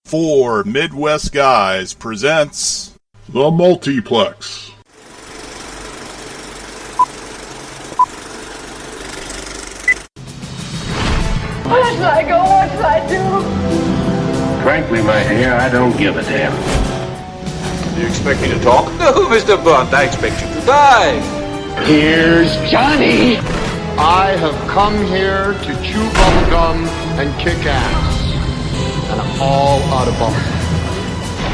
Four Midwest Guys presents The Multiplex. Where should I go? What should I do? Frankly, my dear, I don't give a damn. Do you expect me to talk? No, Mr. Bunt, I expect you to die. Here's Johnny. I have come here to chew bubblegum and kick ass. And I'm all out of bubblegum.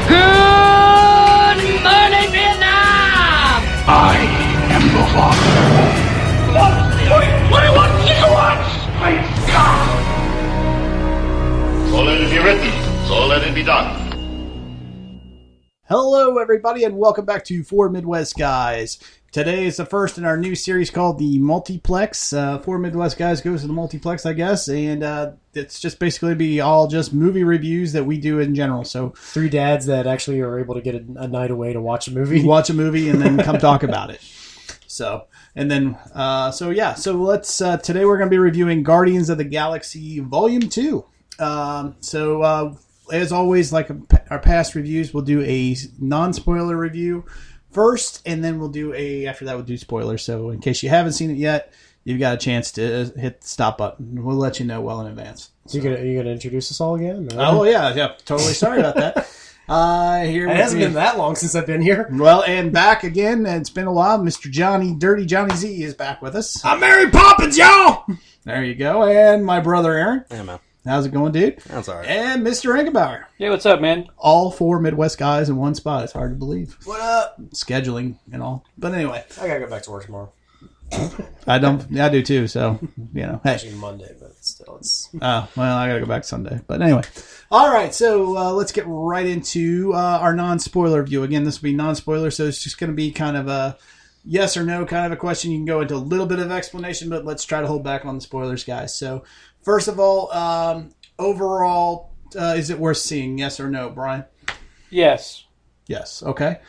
Good morning, Vietnam! I am the father. 21 gigawatts! My God! So let it be written, so let it be done. Hello, everybody, and welcome back to Four Midwest Guys. Today is the first in our new series called the Multiplex. Four Midwest Guys goes to the Multiplex, I guess, and it's just basically be all just movie reviews that we do in general. So three dads that actually are able to get a night away to watch a movie. Watch a movie and then come talk about it. So let's, today we're going to be reviewing Guardians of the Galaxy Volume 2. As always, like our past reviews, we'll do a non-spoiler review first, and then after that we'll do spoilers. So in case you haven't seen it yet, you've got a chance to hit the stop button. We'll let you know well in advance. So you gonna introduce us all again? Or? Oh yeah, totally. Sorry about that. It hasn't been that long since I've been here. Well, and back again. It's been a while. Mr. Dirty Johnny Z is back with us. I'm Mary Poppins, y'all. There you go. And my brother Aaron. Yeah, man. How's it going, dude? That's all right. And Mr. Engelbauer. Yeah, what's up, man? All four Midwest guys in one spot. It's hard to believe. What up? Scheduling and all. But anyway. I gotta go back to work tomorrow. I do too, so, Hey. Actually Monday, but still it's... Oh, well, I gotta go back Sunday. But anyway. All right, so let's get right into our non-spoiler review. Again, this will be non-spoiler, so it's just going to be kind of a yes or no kind of a question. You can go into a little bit of explanation, but let's try to hold back on the spoilers, guys. So, first of all, overall, is it worth seeing? Yes or no, Brian? Yes. Yes. Okay.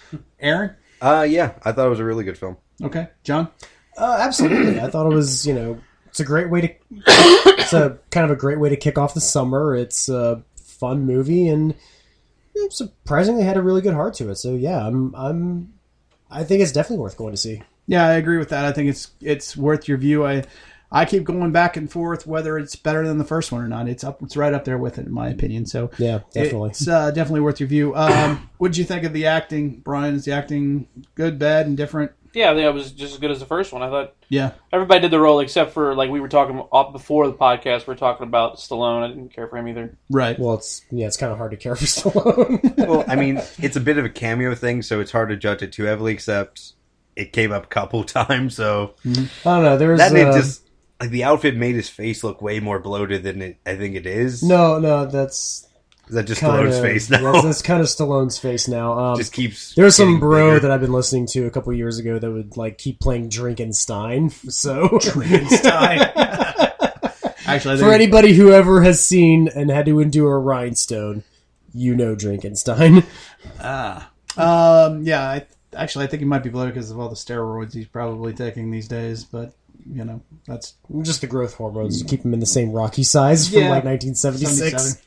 Aaron? Yeah, I thought it was a really good film. Okay. John? Absolutely. I thought it was, it's a great way to... it's a kind of a great way to kick off the summer. It's a fun movie, and surprisingly had a really good heart to it. So yeah, I think it's definitely worth going to see. Yeah, I agree with that. I think it's worth your view. I keep going back and forth whether it's better than the first one or not. It's right up there with it, in my opinion. So yeah, definitely. It's definitely worth your view. What did you think of the acting, Brian? Is the acting good, bad, and different? Yeah, I think it was just as good as the first one. I thought. Yeah. Everybody did the role except for, like, we were talking before the podcast. We were talking about Stallone. I didn't care for him either. Right. Well, it's kind of hard to care for Stallone. Well, I mean, it's a bit of a cameo thing, so it's hard to judge it too heavily. Except it came up a couple times, so I don't know. There's just like the outfit made his face look way more bloated than I think it is. No, that's. Is that just Stallone's face now? That's kind of Stallone's face now. Just keeps. There's some bro bigger. that I've been listening to a couple years ago that would like keep playing Drinkenstein. So Drinkenstein. Actually, for anybody who ever has seen and had to endure a rhinestone, Drinkenstein. Yeah. I think he might be bloated because of all the steroids he's probably taking these days, but. That's just the growth hormones to keep him in the same Rocky size from like 1976.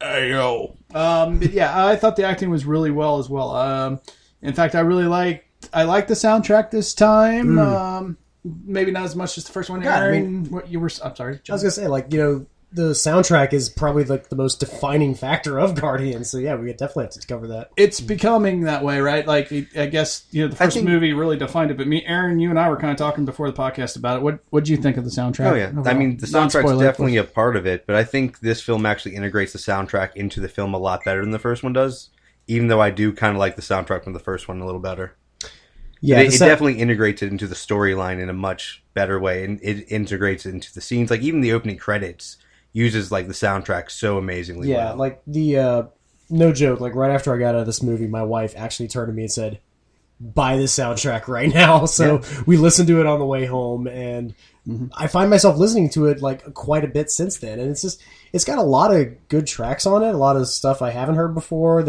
Hey, yo. But yeah, I thought the acting was really well as well. In fact, I liked the soundtrack this time. Maybe not as much as the first one. God, Aaron, I'm sorry, John. I was gonna say, the soundtrack is probably like the most defining factor of Guardians. So yeah, we definitely have to cover that. It's becoming that way, right? Like, I guess the first movie really defined it. But Aaron, you and I were kind of talking before the podcast about it. What did you think of the soundtrack? Oh yeah, overall? I mean the soundtrack's definitely a part of it, but I think this film actually integrates the soundtrack into the film a lot better than the first one does. Even though I do kind of like the soundtrack from the first one a little better. Yeah, it definitely integrates it into the storyline in a much better way, and it integrates it into the scenes. Like even the opening credits uses like the soundtrack so amazingly well. Yeah, like the no joke, like right after I got out of this movie, my wife actually turned to me and said, buy this soundtrack right now. So we listened to it on the way home, and I find myself listening to it like quite a bit since then. And it's got a lot of good tracks on it, a lot of stuff I haven't heard before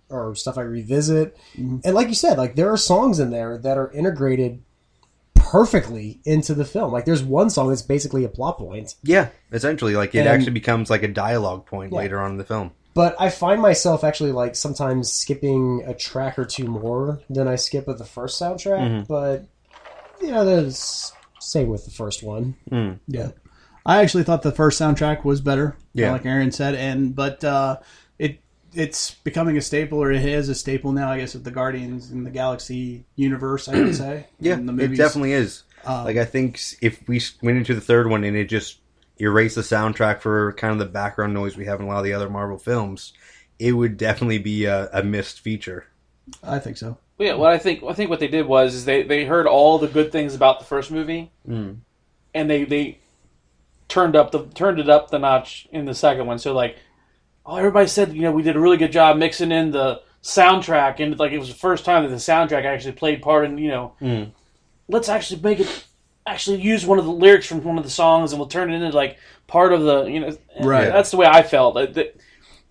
or stuff I revisit. And like you said, like there are songs in there that are integrated perfectly into the film. Like there's one song that's basically a plot point. Yeah, essentially, like it actually becomes like a dialogue point later on in the film. But I find myself actually like sometimes skipping a track or two more than I skip with the first soundtrack. Mm-hmm. But there's same with the first one. Yeah, I actually thought the first soundtrack was better. Yeah, like Aaron said, but it's becoming a staple, or it is a staple now, I guess, of the Guardians in the Galaxy universe, I would say. Yeah, it definitely is. Like, I think if we went into the third one and it just erased the soundtrack for kind of the background noise we have in a lot of the other Marvel films, it would definitely be a missed feature. I think so. Well, yeah, I think what they did was they heard all the good things about the first movie, and they turned it up the notch in the second one. So like, everybody said we did a really good job mixing in the soundtrack, and like it was the first time that the soundtrack actually played part in let's actually make it use one of the lyrics from one of the songs, and we'll turn it into like part of the right. That's the way I felt. Like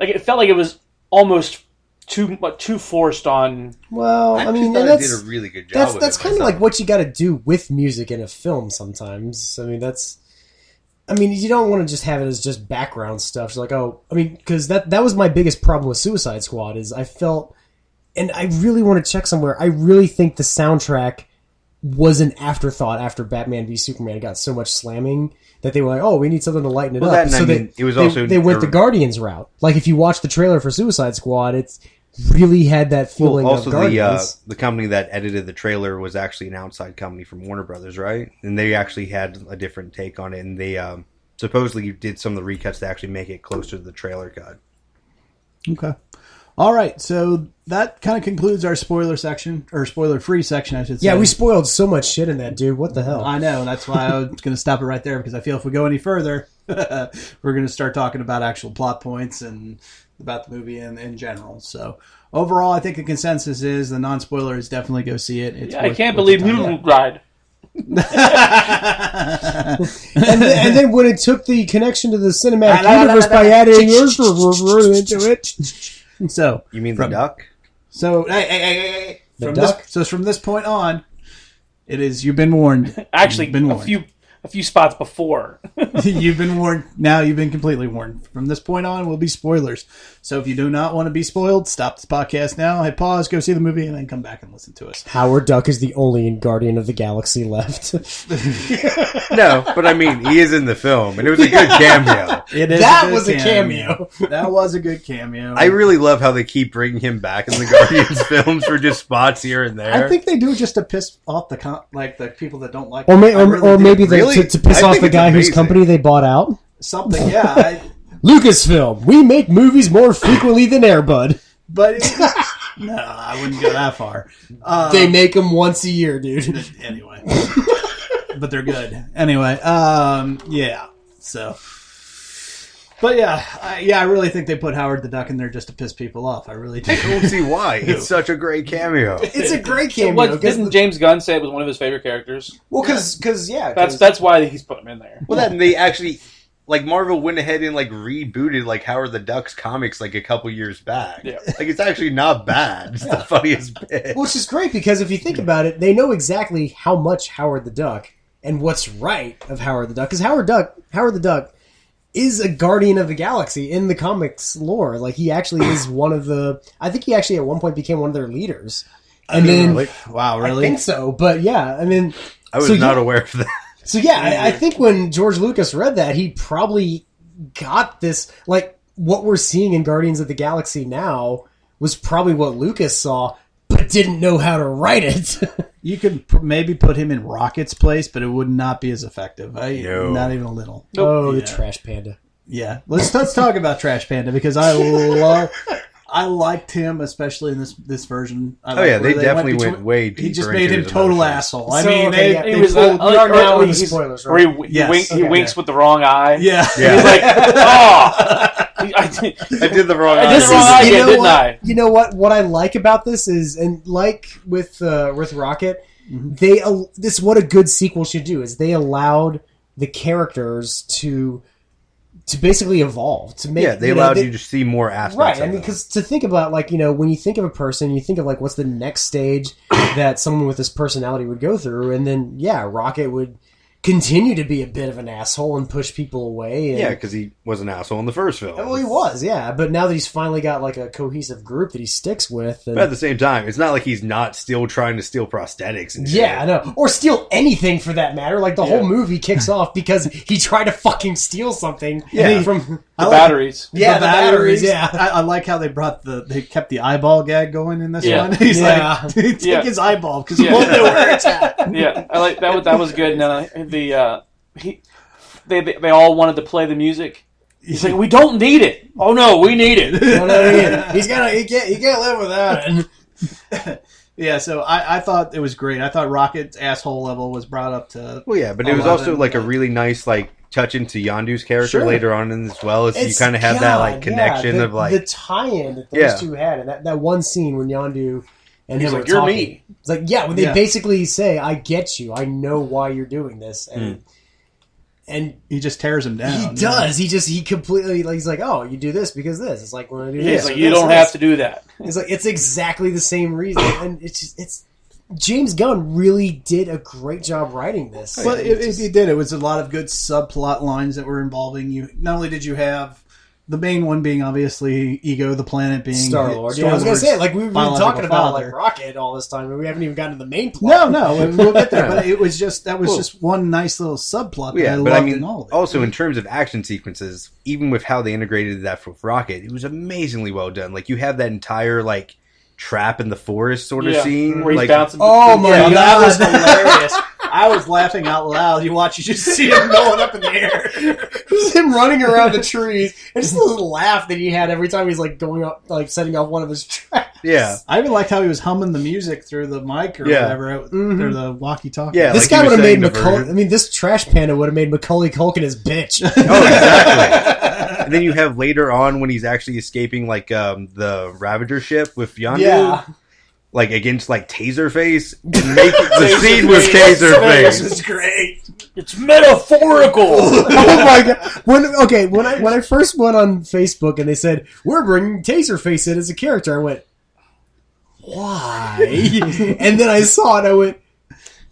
it felt like it was almost too forced on. Well, I mean, they did a really good job. That's kind of like what you got to do with music in a film sometimes. I mean, you don't want to just have it as just background stuff. It's like, because that was my biggest problem with Suicide Squad is I felt, and I really want to check somewhere, I really think the soundtrack was an afterthought after Batman v Superman got so much slamming that they were like, we need something to lighten it up. So they went the Guardians route. Like, if you watch the trailer for Suicide Squad, it's really had that feeling of Guardians. The company that edited the trailer was actually an outside company from Warner Brothers, right? And they actually had a different take on it, and they supposedly did some of the recuts to actually make it closer to the trailer cut. Okay. All right, so that kind of concludes our spoiler section, or spoiler-free section, I should say. Yeah, we spoiled so much shit in that, dude. What the hell? I know, and that's why I was going to stop it right there, because I feel if we go any further, we're going to start talking about actual plot points and about the movie in general. So overall, I think the consensus is the non-spoiler is definitely go see it. It's I can't believe Moon Ride. and then when it took the connection to the cinematic universe by adding into it. So you mean the duck? So hey, from this point on, it is you've been warned. Actually, you've been warned. A few spots before. You've been warned. Now you've been completely warned. From this point on will be spoilers. So if you do not want to be spoiled, stop this podcast now. Hit pause, go see the movie, and then come back and listen to us. Howard Duck is the only Guardian of the Galaxy left. No, but I mean, he is in the film, and it was a good cameo. That was a cameo. That was a good cameo. I really love how they keep bringing him back in the Guardians films for just spots here and there. I think they do just to piss off the people that don't like or him. Maybe to piss off the guy whose company they bought out. Something, yeah. Lucasfilm, we make movies more frequently than Air Bud. But no, I wouldn't go that far. They make them once a year, dude. Anyway, but they're good. Anyway, yeah. So, but I really think they put Howard the Duck in there just to piss people off. I really do. I don't see why. It's such a great cameo. It's a great cameo. Didn't James Gunn say it was one of his favorite characters? Well, because that's why he's put him in there. Well, then they actually. Like, Marvel went ahead and, like, rebooted, like, Howard the Duck's comics, like, a couple years back. Yeah. Like, it's actually not bad. It's the funniest bit. Which is great, because if you think about it, they know exactly how much Howard the Duck and what's right of Howard the Duck. Because Howard the Duck is a guardian of the galaxy in the comics lore. Like, he actually is one of the... I think he actually at one point became one of their leaders. And then... Wow, really? I think so, but yeah, I mean... I was not aware of that. So yeah, I think when George Lucas read that, he probably got this, like, what we're seeing in Guardians of the Galaxy now was probably what Lucas saw, but didn't know how to write it. You could maybe put him in Rocket's place, but it would not be as effective. Not even a little. Nope. Oh, the Trash Panda. Yeah, let's talk about Trash Panda, because I liked him, especially in this version. They definitely went way deeper. He just made him total asshole. I mean, he was now in the spoilers, right? He winks with the wrong eye. Yeah. He's like, I did the wrong eye. Didn't I? You know what? What I like about this is, and like with Rocket, what a good sequel should do is they allowed the characters to basically evolve. They allowed you to see more aspects. Right. I mean, because to think about, like, when you think of a person, you think of, like, what's the next stage that someone with this personality would go through, and then Rocket would continue to be a bit of an asshole and push people away. And, Yeah, because he was an asshole in the first film. well, he was, yeah. But now that he's finally got like a cohesive group that he sticks with, and, But at the same time, it's not like he's not still trying to steal prosthetics and shit. yeah, I know, or steal anything for that matter. Like the whole movie kicks off because he tried to fucking steal something. From the batteries. Yeah, the batteries. Yeah, I like how they kept the eyeball gag going in this Yeah. one. He's Yeah. like, take Yeah. his eyeball because he Yeah. won't know where it's at. Yeah, I like that. That was good. And they all wanted to play the music. He's like, we don't need it. Oh no, we need it. he can't live without it. Yeah, so I thought it was great. I thought Rocket's asshole level was brought up to. Well, yeah, but it was also like a really nice touch into Yondu's character later on in as well. You kind of have that connection of the tie-in that those two had, and that one scene when Yondu and He's him like, are "You're talking. me." It's like, when they basically say, "I get you. I know why you're doing this," and he just tears him down. He does. He completely he's like, "Oh, you do this because this." It's like when I do this. He's like, you don't have to do that. It's like it's exactly the same reason, and it's James Gunn really did a great job writing this. Well, he did. It was a lot of good subplot lines that were involving you. Not only did you have the main one being obviously Ego, the planet being Star-Lord. Yeah, I was going to say, we've been talking about Rocket all this time, and we haven't even gotten to the main plot. No, we'll get there. But it was just just one nice little subplot that I loved in all of it. Also, in terms of action sequences, even with how they integrated that with Rocket, it was amazingly well done. Like, you have that entire, trap in the forest sort of scene. Where he's bouncing. Oh my God, that was hilarious. I was laughing out loud. You just see him going up in the air. Just him running around the trees, and just a little laugh that he had every time he's going up, setting off one of his traps. Yeah, I even liked how he was humming the music through the mic or whatever, through the walkie-talkie. Yeah, this guy would have made Macaulay. I mean, this trash panda would have made Macaulay Culkin his bitch. Oh, exactly. And then you have later on when he's actually escaping, the Ravager ship with Yondu. Yeah. Against Taserface, the scene was Taserface. It's great. It's metaphorical. Oh my God! When I first went on Facebook and they said we're bringing Taserface in as a character, I went, why? And then I saw it. I went,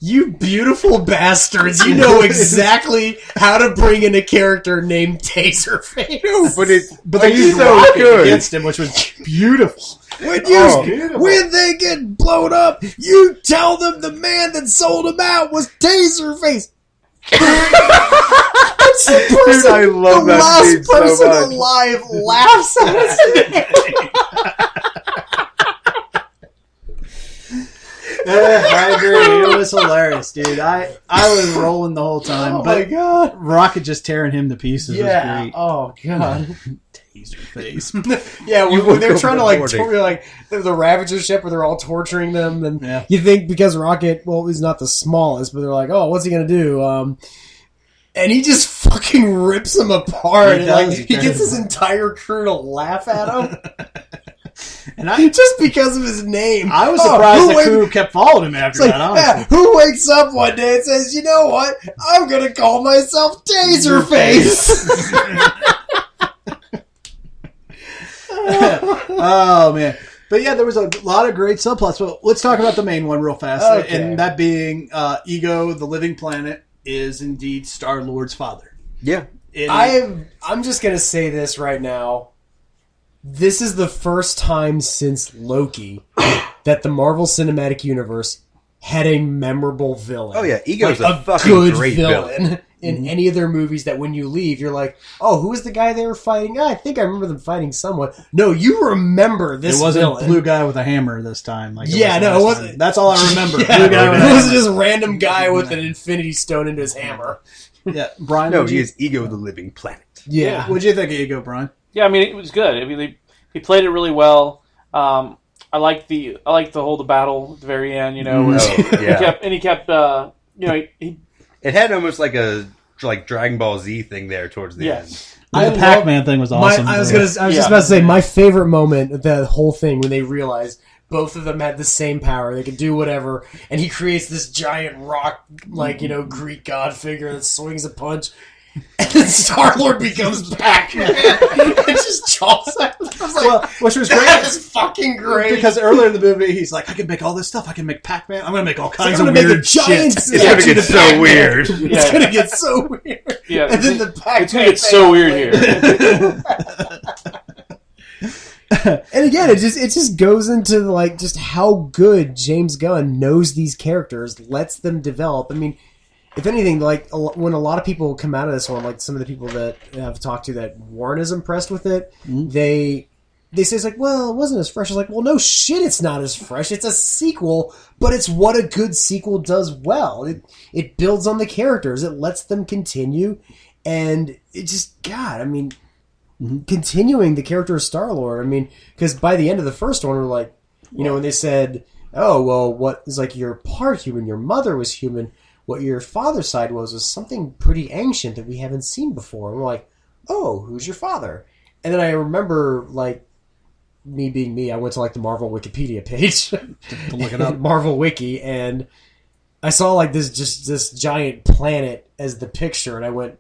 you beautiful bastards! You know exactly how to bring in a character named Taserface. But they used so good against him, which was beautiful. When they get blown up, you tell them the man that sold them out was Taserface. That's the person, Dude, I love the that last scene so person much. alive laughs at us. I agree. It was hilarious, dude. I was rolling the whole time. Oh my God! Rocket just tearing him to pieces was great. Oh God. Taserface. Yeah, when they're trying to the Ravager ship where they're all torturing them, and you think because Rocket, he's not the smallest, but they're like, oh, what's he gonna do? And he just fucking rips them apart. He gets his entire crew to laugh at him. And just because of his name. I was surprised the crew kept following him after that, honestly. Who wakes up one day and says, you know what? I'm going to call myself Taserface. Oh, man. But yeah, there was a lot of great subplots. So let's talk about the main one real fast. Okay. And that being Ego, the living planet, is indeed Star-Lord's father. Yeah. I'm just going to say this right now. This is the first time since Loki that the Marvel Cinematic Universe had a memorable villain. Oh yeah, Ego's a fucking good great villain. In any of their movies that when you leave, you're like, oh, who was the guy they were fighting? I think I remember them fighting someone. No, you remember this It wasn't villain. blue guy with a hammer this time. It wasn't. That's all I remember. Yeah, blue guy with a it wasn't hammer. just a random guy with an infinity stone into his hammer. Yeah, Brian. No, he is Ego the living planet. Yeah. What'd you think of Ego, Brian? Yeah, I mean, it was good. I mean, he played it really well. I like the whole battle at the very end. You know, where he kept it had almost like a Dragon Ball Z thing there towards the end. The Pac-Man thing was awesome. I was just about to say my favorite moment of that whole thing when they realized both of them had the same power. They could do whatever, and he creates this giant rock, Greek god figure that swings a punch. And then Star-Lord becomes Pac-Man. It just jumps out. I was like, which was great. That's fucking great. Because earlier in the movie, he's like, I can make all this stuff. I can make Pac-Man. I'm going to make all kinds of I'm gonna weird make a giant shit. It's gonna get so weird. It's gonna get so weird. Yeah, And then the Pac-Man it's gonna get so weird here. And again, it just goes into like just how good James Gunn knows these characters, lets them develop. I mean, if anything, like when a lot of people come out of this one, like some of the people that I've talked to that weren't as impressed with it, they say it's like, well, it wasn't as fresh. I was like, well, no shit, it's not as fresh. It's a sequel, but it's what a good sequel does well. It builds on the characters, it lets them continue, and it just, God, I mean, continuing the character of Star-Lord. I mean, because by the end of the first one, we're like, you know, when they said, oh, well, what is like you're part human, your mother was human, what your father's side was something pretty ancient that we haven't seen before. And we're like, oh, who's your father? And then I remember, like, me being me, I went to like the Marvel Wikipedia page to look it up, Marvel Wiki, and I saw like this giant planet as the picture, and I went,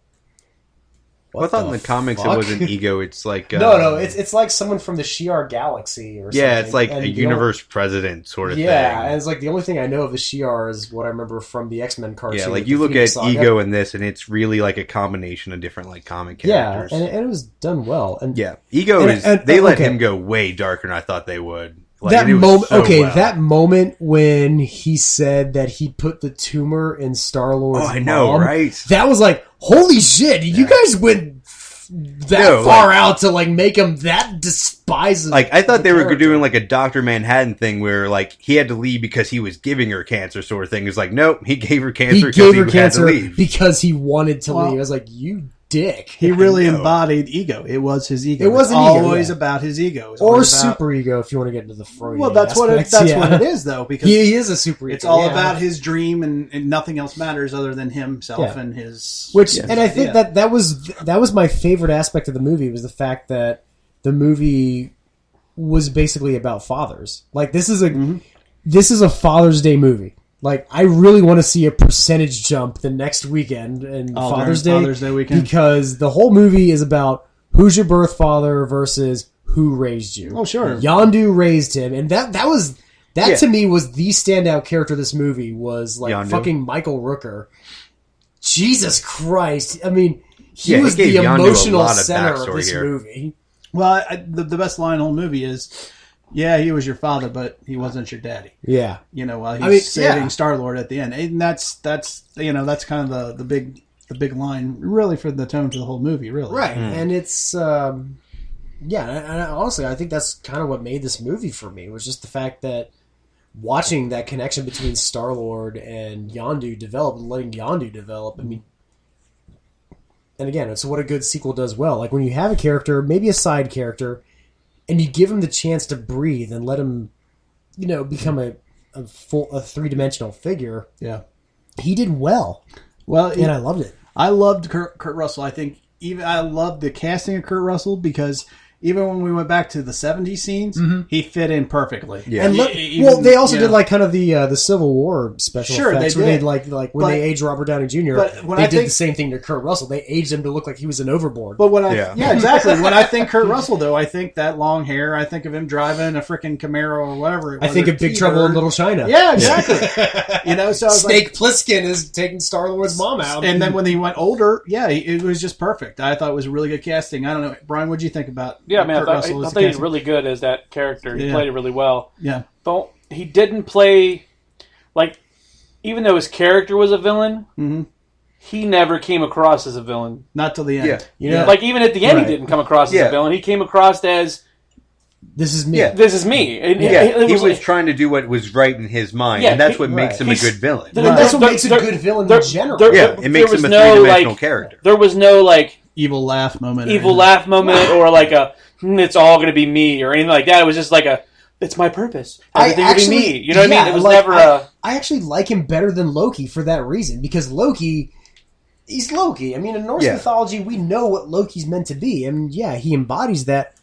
I thought in the comics fuck? it wasn't Ego. It's like no, it's like someone from the Shi'ar Galaxy or something. yeah, it's like And a universe president sort of thing. Yeah, and it's like the only thing I know of the Shi'ar is what I remember from the X-Men cartoon. Yeah, like with you the look Phoenix at Saga. Ego in this, and it's really like a combination of different like comic characters. Yeah, and it was done well. And yeah, Ego and- is and- they let okay. him go way darker than I thought they would. Like, that and it was moment, so okay, well. that moment when he said that he put the tumor in Star-Lord's Oh, I know, mom, right? That was like, holy shit! You guys went that far out to like make him that despises. Like I thought they were character. doing like a Dr. Manhattan thing where like he had to leave because he was giving her cancer sort of thing. It's like nope, he gave her cancer He because gave he her had cancer to leave. because he wanted to Well, leave. I was like, you dick. He really embodied ego. It was his ego. It was It's an ego, always yeah. about his ego. It's Or always about- super ego, if you want to get into the Freudian Well, that's what it, aspects, that's yeah. what it is, though, because he is a super ego. it's all yeah. about his dream, and nothing else matters other than himself Yeah. and his. Which, his and I think idea. that was my favorite aspect of the movie, was the fact that the movie was basically about fathers. Like this is a Father's Day movie. Like I really want to see a percentage jump the next weekend and Oh, Father's during Day, Father's Day weekend. because the whole movie is about who's your birth father versus who raised you. Oh, sure. Yondu raised him, and that Yeah. to me was the standout character of this movie, was like Yondu. fucking Michael Rooker. Jesus Christ! I mean, he Yeah, was he the gave Yondu a emotional lot of center of backstory this here. movie. Well, the best line in the whole movie is, "Yeah, he was your father, but he wasn't your daddy." Yeah, You know, while he's I mean, saving yeah. Star-Lord at the end, and that's that's kind of the big line, really, for the tone for the whole movie, really. right. And it's yeah, and honestly, I think that's kind of what made this movie for me, was just the fact that watching that connection between Star-Lord and Yondu develop, and letting Yondu develop. I mean, and again, it's what a good sequel does well. Like when you have a character, maybe a side character, and you give him the chance to breathe and let him, you know, become a three-dimensional figure. Yeah. He did well. Well, And I loved it. I loved Kurt Russell. I think I loved the casting of Kurt Russell, because even when we went back to the 70s scenes, he fit in perfectly. Yeah. And Even, they also you did know, like kind of the Civil War special Sure, effects, they where did. they like when But- they aged Robert Downey Jr. but when They I did think- the same thing to Kurt Russell. They aged him to look like he was an overboard. But when Yeah. exactly. When I think Kurt Russell, though, I think that long hair. I think of him driving a freaking Camaro or whatever. I think of Big Trouble in Little China. Yeah, exactly. You know, so I was Snake Plissken is taking Star-Lord's mom out, and then when he went older, yeah, it was just perfect. I thought it was a really good casting. I don't know, Brian, what do you think about? Yeah, man, Kurt I Russell as thought the he did casting? really good as that character. He Yeah. played it really well. Yeah, Though he didn't play, like, even though his character was a villain, he never came across as a villain. not till the end. Yeah. You know, Like, even at the end, Right. he didn't come across as Yeah. a villain. He came across as, this is me. Yeah. this is me. And Yeah, it he was like- trying to do what was right in his mind, Yeah, and that's he- what makes right. him a He's- good villain. there- And that's what there- makes a there- good villain there- in general. Yeah, it makes there him was a no, three-dimensional like, character. There was no, like, Evil laugh moment. evil laugh moment or like a, it's all going to be me or anything like that. It was just like a, it's my purpose. Everything will be me. You know what I mean? It was never I actually like him better than Loki for that reason, because Loki, he's Loki. I mean, in Norse Yeah. mythology, we know what Loki's meant to be. I mean, yeah, he embodies that.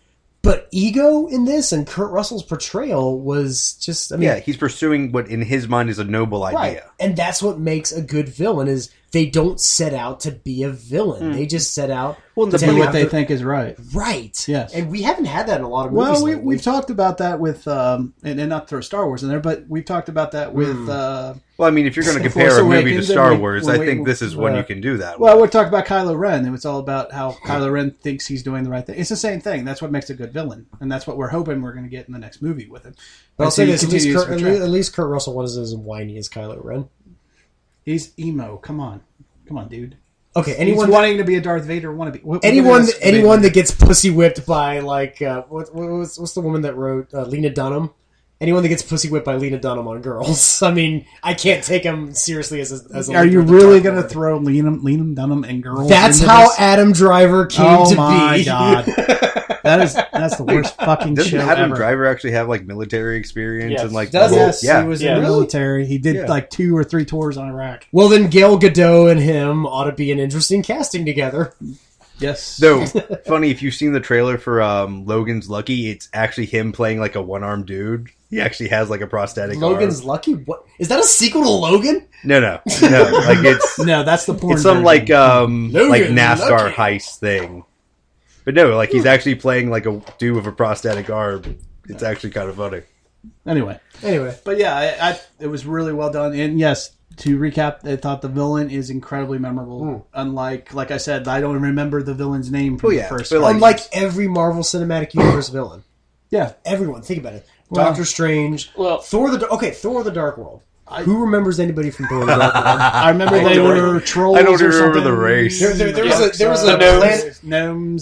But ego in this and Kurt Russell's portrayal was just, I mean, Yeah, he's pursuing what in his mind is a noble right. idea. And that's what makes a good villain, is they don't set out to be a villain. They just set out to do what they think is right. Right. Yes. And we haven't had that in a lot of movies. Well, we've talked about that with, and not throw Star Wars in there, but we've talked about that with... well, I mean, if you're going to compare a movie to Star Wars, I think this is one you can do that with. Well, we're talking about Kylo Ren, and it's all about how Kylo Ren thinks he's doing the right thing. It's the same thing. That's what makes a good villain, and that's what we're hoping we're going to get in the next movie with him. But I'll say this, at least Kurt Russell wasn't as whiny as Kylo Ren. He's emo. Come on, dude. Okay, anyone he's wanting to be a Darth Vader wannabe. Anyone that gets pussy whipped by what's the woman that wrote Lena Dunham? Anyone that gets pussy whipped by Lena Dunham on girls. I mean, I can't take him seriously as a. Are you really going to throw Lena Dunham and girls? That's how Adam Driver came to be. Oh my god, that's the worst fucking Doesn't show Adam ever. Driver actually have like military experience and like? Yes, yeah, he was in the military. He did like 2 or 3 tours on Iraq. Well, then Gal Gadot and him ought to be an interesting casting together. Yes. Though, funny, if you've seen the trailer for Logan's Lucky, it's actually him playing like a one-armed dude. He actually has like a prosthetic Logan's arm. Lucky? What? Is that a sequel to Logan? No. Like it's no, that's the porn. It's some like Logan's NASCAR Lucky. heist thing. But no, like he's actually playing like a dude with a prosthetic arm. It's actually kind of funny. Anyway, but yeah, it was really well done. And yes, to recap, I thought the villain is incredibly memorable. Unlike, like I said, I don't remember the villain's name from the first. Unlike every Marvel Cinematic Universe villain. Yeah, everyone. Think about it. Well, Doctor Strange. Well, Thor the Dark World. Who remembers anybody from Thor the Dark World? I remember they were trolls. I don't or remember something. the race.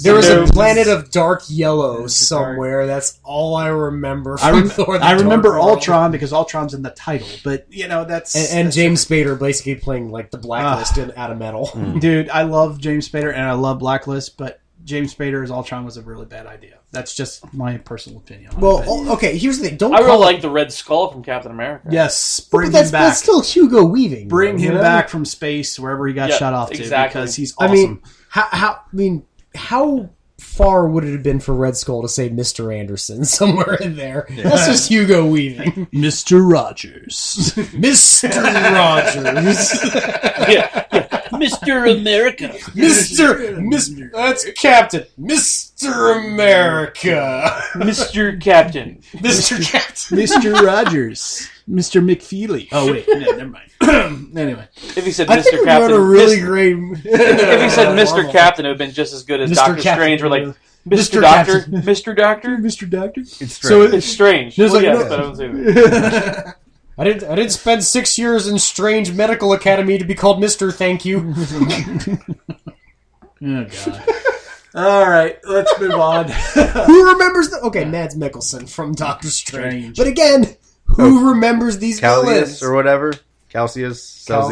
There was a planet of dark yellow somewhere. That's all I remember from Thor the I remember Dark World. Ultron because Ultron's in the title, but that's and James Spader basically playing like the Blacklist in Out of Metal. Dude, I love James Spader and I love Blacklist, but James Spader as Ultron was a really bad idea. That's just my personal opinion. Well, okay, here's the thing. I really like the Red Skull from Captain America. Yes, bring him back. That's still Hugo Weaving. Bring him back from space, wherever he got shot off to, because he's awesome. How far would it have been for Red Skull to say Mr. Anderson somewhere in there? Yeah. That's just Hugo Weaving. Mr. Rogers. Mr. Rogers. yeah. Mr. America. Mr. That's Captain. Mr. America. Mr. Captain. Mr. Captain. Mr. Rogers. Mr. McFeely. Oh, wait. No, never mind. Anyway. If he said Mr. Captain. If he said Mr. Captain, it would have been just as good as Doctor Strange. We're like, Mr. Doctor? Mr. Doctor? Mr. Doctor? It's strange. So it's strange. Well, yes, but I don't say that. I didn't spend 6 years in Strange Medical Academy to be called Mr. Thank You. Oh, God. All right, let's move on. Who remembers Mads Mikkelsen from Doctor Strange. But again, who remembers these villains? Or whatever. Celsius. Below.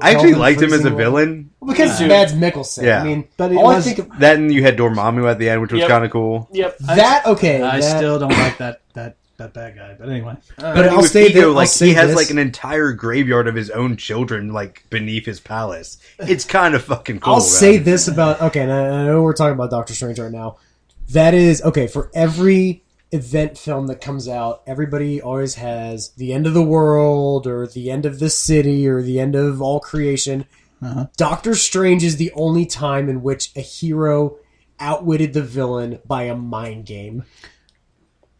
I actually liked him as a villain. Because it's Mads Mikkelsen. Yeah. I mean, but I think of that, and you had Dormammu at the end, which was kind of cool. Yep. I still don't like that bad guy, but anyway. But I'll say he has like an entire graveyard of his own children like beneath his palace. It's kind of fucking cool. I'll say this about and I know we're talking about Doctor Strange right now. That is for every event film that comes out, everybody always has the end of the world or the end of the city or the end of all creation. Doctor Strange is the only time in which a hero outwitted the villain by a mind game.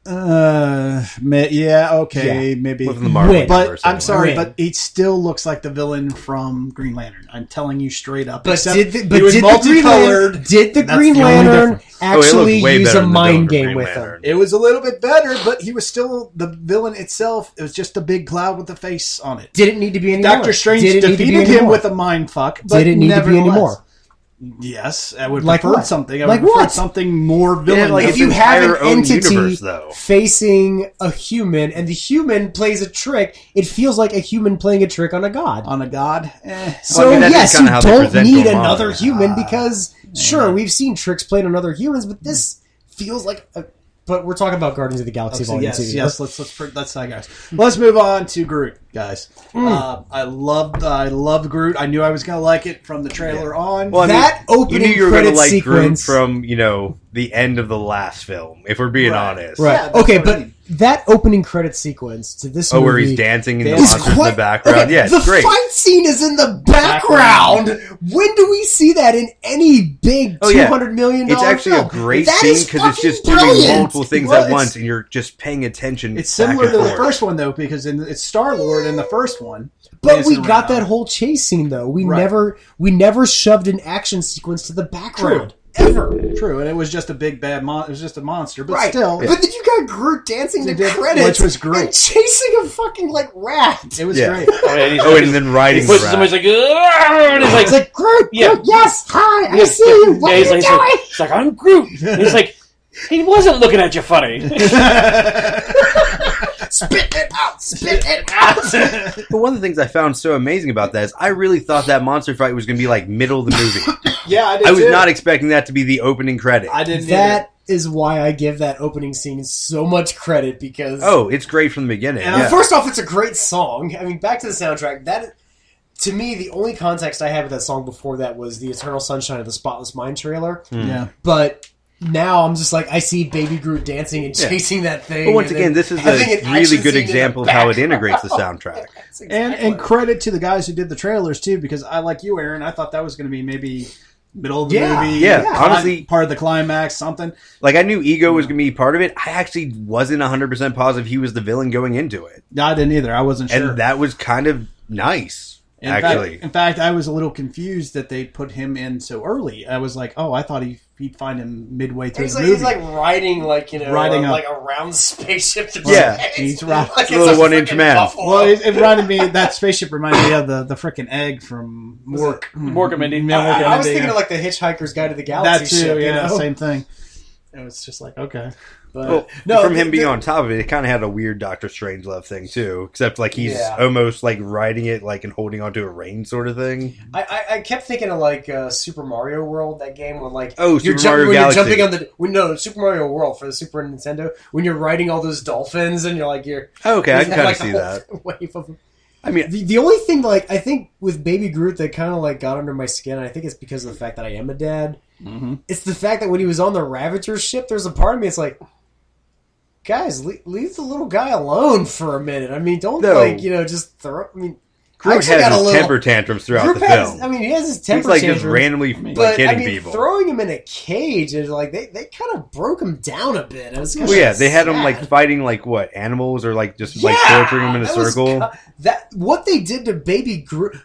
Maybe. Within the Marvel universe, I'm sorry, but it still looks like the villain from Green Lantern. I'm telling you straight up. But did the Green Lantern actually use a mind game with him? It was a little bit better, but he was still the villain itself. It was just a big cloud with a face on it. Did it need to be any more? Doctor Strange defeated him with a mind fuck. But did it need to be any more? Yes, I would like prefer what? something. I would prefer something more villain. If you have an entity universe, facing a human, and the human plays a trick, it feels like a human playing a trick on a god. On a god? So yes, you don't need another human because, sure, we've seen tricks played on other humans, but this feels like a... But we're talking about Guardians of the Galaxy Volume 2. Yes, let's digress. Let's move on to Groot, guys. I loved Groot. I knew I was going to like it from the trailer on. Well, opening you knew you were credit gonna like sequence Groot from the end of the last film. If we're being honest, right? Okay, but that opening credit sequence to this movie... where he's dancing and the is monster's in the background. Okay, Yeah, it's the great. fight scene is in the background. When do we see that in any big $200 million It's actually film? a great That scene is because it's just fucking doing brilliant. multiple things Well, at once, and you're just paying attention. It's similar back to and the forth. first one though, because it's Star-Lord in the first one. But we dancing got around. that whole chase scene though. We Right. never shoved an action sequence to the background. Ever. True, and it was just a big bad it was just a monster, but Right. still, But then you got Groot dancing to credits. which was great. And chasing a fucking rat. it was Yeah. great. And then riding He the pushes rat. somebody's like, "Ugh," and he's like, It's like, Groot, Yeah. Groot, yes, hi, I see you. What are you he's doing? like, he's like, I'm Groot. And he's like, he wasn't looking at you funny. Spit it out, spit it out. But one of the things I found so amazing about that is I really thought that monster fight was going to be like middle of the movie. Yeah, I did. I was too. not expecting that to be the opening credit. I didn't. That is why I give that opening scene so much credit because... Oh, it's great from the beginning. And yeah. first off, it's a great song. I mean, back to the soundtrack. That, to me, the only context I have with that song before that was the Eternal Sunshine of the Spotless Mind trailer. Yeah. But now I'm just like, I see Baby Groot dancing and chasing that thing. But once and again, then this is having a an really action good scene in the example of how it background. integrates the soundtrack. Yes, exactly. And credit to the guys who did the trailers too, because I like you, Aaron. I thought that was going to be maybe middle of the movie. Yeah, honestly, part of the climax, something. Like I knew Ego was going to be part of it. I actually wasn't 100% positive he was the villain going into it. No, I didn't either. I wasn't sure. And that was kind of nice, actually. In fact, I was a little confused that they put him in so early. I was like, oh, I thought he'd find him midway through He's the like, movie. he's like riding, Riding like a round spaceship. To Yeah. He's riding. like a little it's one-inch freaking man. buffalo. Well, it reminded me, that spaceship reminded me of the frickin' egg from Mork-a-Mindy. I was thinking of like the Hitchhiker's Guide to the Galaxy that too, ship, yeah, you know? same thing. It was just like, okay. But, Well, from him being on top of it, it kind of had a weird Doctor Strangelove thing too. Except like he's almost like riding it like and holding onto a rein sort of thing. I kept thinking of like Super Mario World, that game when like Super Mario Galaxy. you're jumping on Super Mario World for the Super Nintendo when you're riding all those dolphins and you're Okay, I can kind of like see a that. whole wave of them. I mean, The only thing like I think with Baby Groot that kind of like got under my skin, and I think it's because of the fact that I am a dad. Mm-hmm. It's the fact that when he was on the Ravager ship, there's a part of me it's like, guys, leave the little guy alone for a minute. I mean, don't just throw. I mean, Groot has his temper tantrums throughout Groot the has- film. I mean, he has his temper He's like tantrums. just randomly But hitting I mean, people. throwing him in a cage is like they kind of broke him down a bit. It was Well, yeah, they had him like fighting like what animals or like just like torturing him in a that was circle. that what they did to Baby Groot.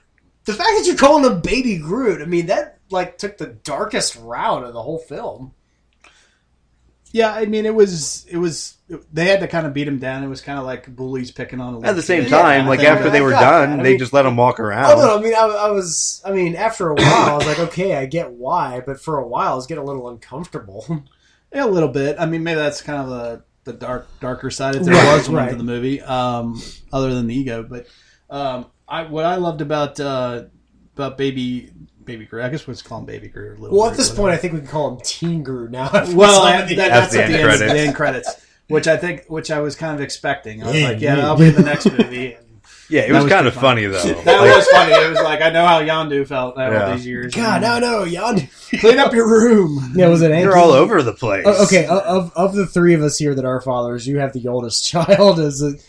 The fact that you're calling him Baby Groot, I mean, that like took the darkest route of the whole film. Yeah, I mean, it was they had to kind of beat him down. It was kind of like bullies picking on a little At the same kid. time, Yeah, like I think after they were got done, that. I they mean- just let him walk around. Oh no, I mean, I mean, after a while, I was like, okay, I get why, but for a while, I was getting a little uncomfortable. Yeah, a little bit. I mean, maybe that's kind of the darker side if there was one to the movie, other than the ego. But what I loved about Baby Groot, I guess we'll just call him Baby Groot. Well, at this point, I think we can call him Teen Groot now. Well, that's the at end the credits. end credits, which I was kind of expecting. I was like, yeah, that'll be in the next movie. Yeah, it That was kind pretty of funny though. That was funny. It was like, I know how Yondu felt all these years. God, no, Yondu. Clean up your room. Yeah, was it? They're all over the place. Okay, of the three of us here that are fathers, you have the oldest child. Is it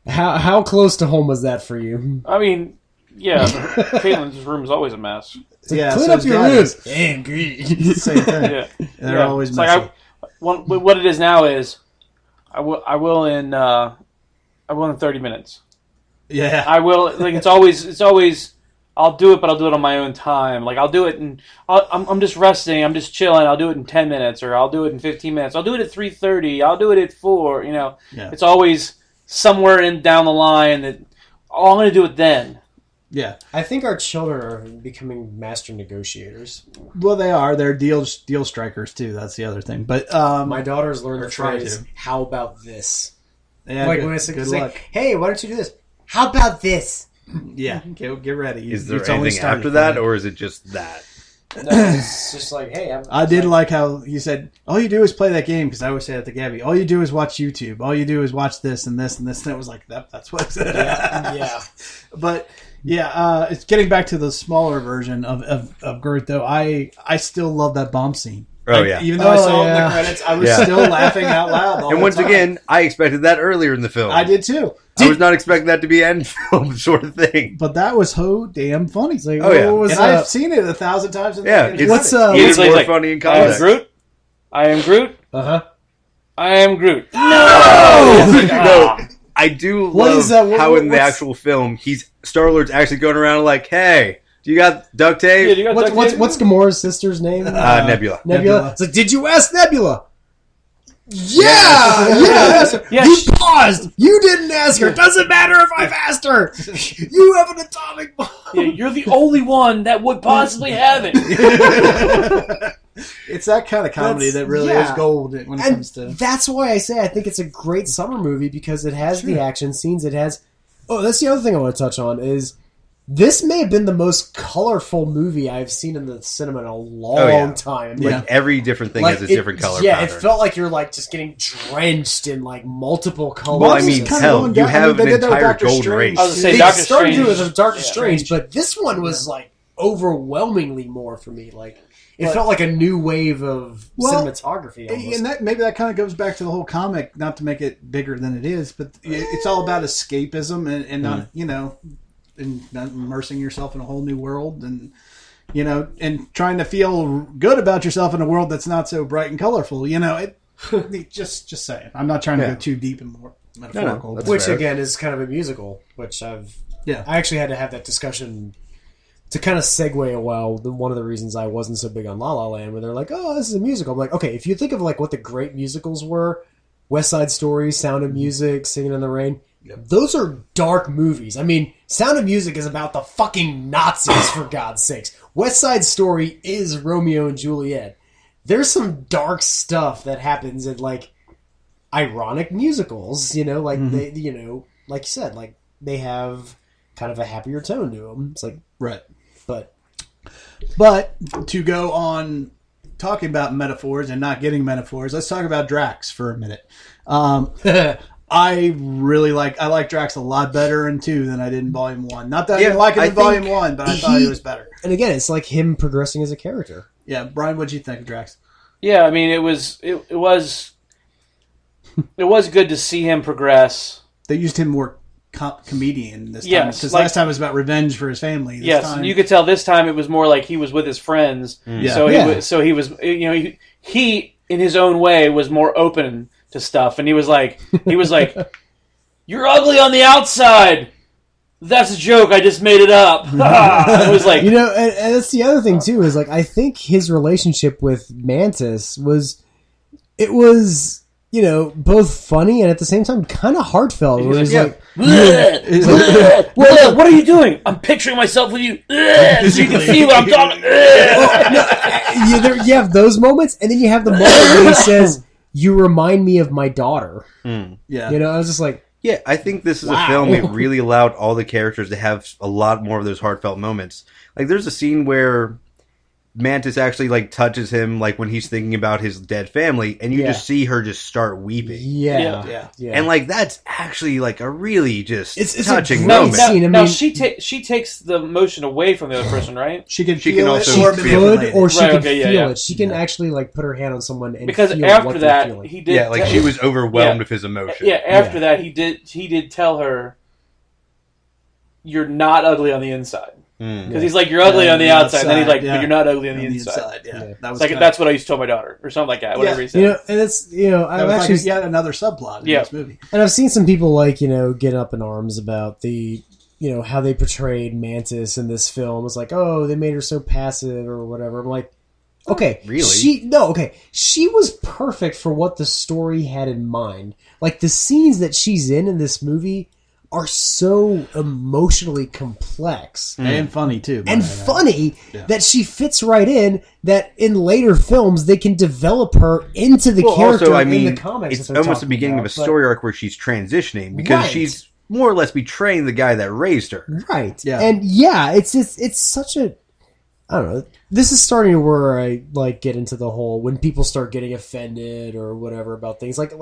how close to home was that for you? I mean, yeah, Caitlin's room is always a mess. Yeah, Clean so up your room. Gabby's. Damn, green. Same thing. Yeah, They're always it's messy. like what it is now is I will in 30 minutes. Yeah, I will. Like it's always. I'll do it, but I'll do it on my own time. Like I'll do it, and I'm just resting. I'm just chilling. I'll do it in 10 minutes, or I'll do it in 15 minutes. I'll do it at 3:30. I'll do it at 4. You know, It's always somewhere down the line that I'm going to do it then. Yeah, I think our children are becoming master negotiators. well, they are. They're deal strikers too. That's the other thing. But My daughter's learned the try phrase, to. "How about this?" yeah, Like good, when I say, good luck. "Hey, why don't you do this?" How about this? Yeah, get ready. Is there It's only anything started after for that, me. or is it just that? No, it's just like, hey, I did like how you said, all you do is play that game, because I always say that to Gabby. All you do is watch YouTube. All you do is watch this and this and this. And it was like, that's what yeah. But, yeah, it's getting back to the smaller version of Groot, though. I still love that bomb scene. Oh, yeah. Even though I saw it in the credits, I was still laughing out loud. And once again, I expected that earlier in the film. I did too. I was not expecting that to be end film sort of thing. But that was damn funny. Like, and I've seen it 1,000 times. It's more funny in context. I am Groot. Uh-huh. I am Groot. No! I do love how in the actual film, Star-Lord's actually going around like, hey, do you got duct tape? Yeah, what's Gamora's sister's name? Nebula. Nebula. It's like, did you ask Nebula? Yeah. You paused. You didn't ask her. Doesn't matter if I've asked her. You have an atomic bomb. Yeah, you're the only one that would possibly have it. It's that kind of comedy that really is gold when it comes to. That's why I say I think it's a great summer movie because it has the action scenes. It has. Oh, that's the other thing I want to touch on is. This may have been the most colorful movie I've seen in the cinema in a long time. Like every different thing has a different color pattern. It felt like you're like just getting drenched in like multiple colors. Well, I mean, hell, you have an entire golden race. I was going to say Doctor Strange. They started with Doctor Strange, but this one was like overwhelmingly more for me. Like it felt like a new wave of cinematography. Almost. And maybe that kind of goes back to the whole comic. Not to make it bigger than it is, but it's all about escapism and not and immersing yourself in a whole new world and and trying to feel good about yourself in a world that's not so bright and colorful. Just saying. I'm not trying to go too deep and more metaphorical. Which again is kind of a musical, which I actually had to have that discussion to kind of segue a while. One of the reasons I wasn't so big on La La Land, where they're like, oh, this is a musical. I'm like, okay, if you think of like what the great musicals were, West Side Story, Sound of Music, Singing in the Rain, those are dark movies. I mean, Sound of Music is about the fucking Nazis, for God's sakes. West Side Story is Romeo and Juliet. There's some dark stuff that happens in, like, ironic musicals, like, they, like you said, like, they have kind of a happier tone to them. It's like, right. But to go on talking about metaphors and not getting metaphors, let's talk about Drax for a minute. I like Drax a lot better in 2 than I did in Volume 1. Not that I didn't like him in Volume 1, but I thought he was better. And again, it's like him progressing as a character. Yeah, Brian, what'd you think of Drax? Yeah, I mean, it was good to see him progress. They used him more comedian this time. Because last time it was about revenge for his family. This time, you could tell this time it was more like he was with his friends. So he was, he in his own way was more open to stuff, and he was like, "You're ugly on the outside." That's a joke. I just made it up. It was like, and that's the other thing too. Is like I think his relationship with Mantis was both funny and at the same time kind of heartfelt. Where he's like, what are you doing? I'm picturing myself with you, so you can see what I'm talking. You have those moments, and then you have the moment where he says, "You remind me of my daughter." Yeah, I was just like, yeah, I think this is a film that really allowed all the characters to have a lot more of those heartfelt moments. Like, there's a scene where Mantis actually like touches him, like when he's thinking about his dead family, and you just see her just start weeping. Yeah. And like that's actually like a really just it's touching a moment. Scene. Now she takes the emotion away from the other person, right? She can feel it, she or feel it, or she can feel it. She can actually like put her hand on someone and because feel after what that they're feeling. he did. She was overwhelmed with his emotion. Yeah, after that he did tell her, "You're not ugly on the inside." Because he's like, "You're ugly on the outside," and then he's like, "But you're not ugly on the inside." That was that's what I used to tell my daughter, or something like that. Whatever he said. And it's I've actually yet another subplot in this movie. And I've seen some people like get up in arms about the how they portrayed Mantis in this film. It's like, oh, they made her so passive or whatever. I'm like, okay, really? She was perfect for what the story had in mind. Like the scenes that she's in this movie are so emotionally complex and funny too, that she fits right in. That in later films they can develop her into the character also, in the comics. It's almost the beginning of a story arc where she's transitioning because she's more or less betraying the guy that raised her. Right. Yeah. And it's such a. I don't know. This is starting to where I like get into the whole when people start getting offended or whatever about things like.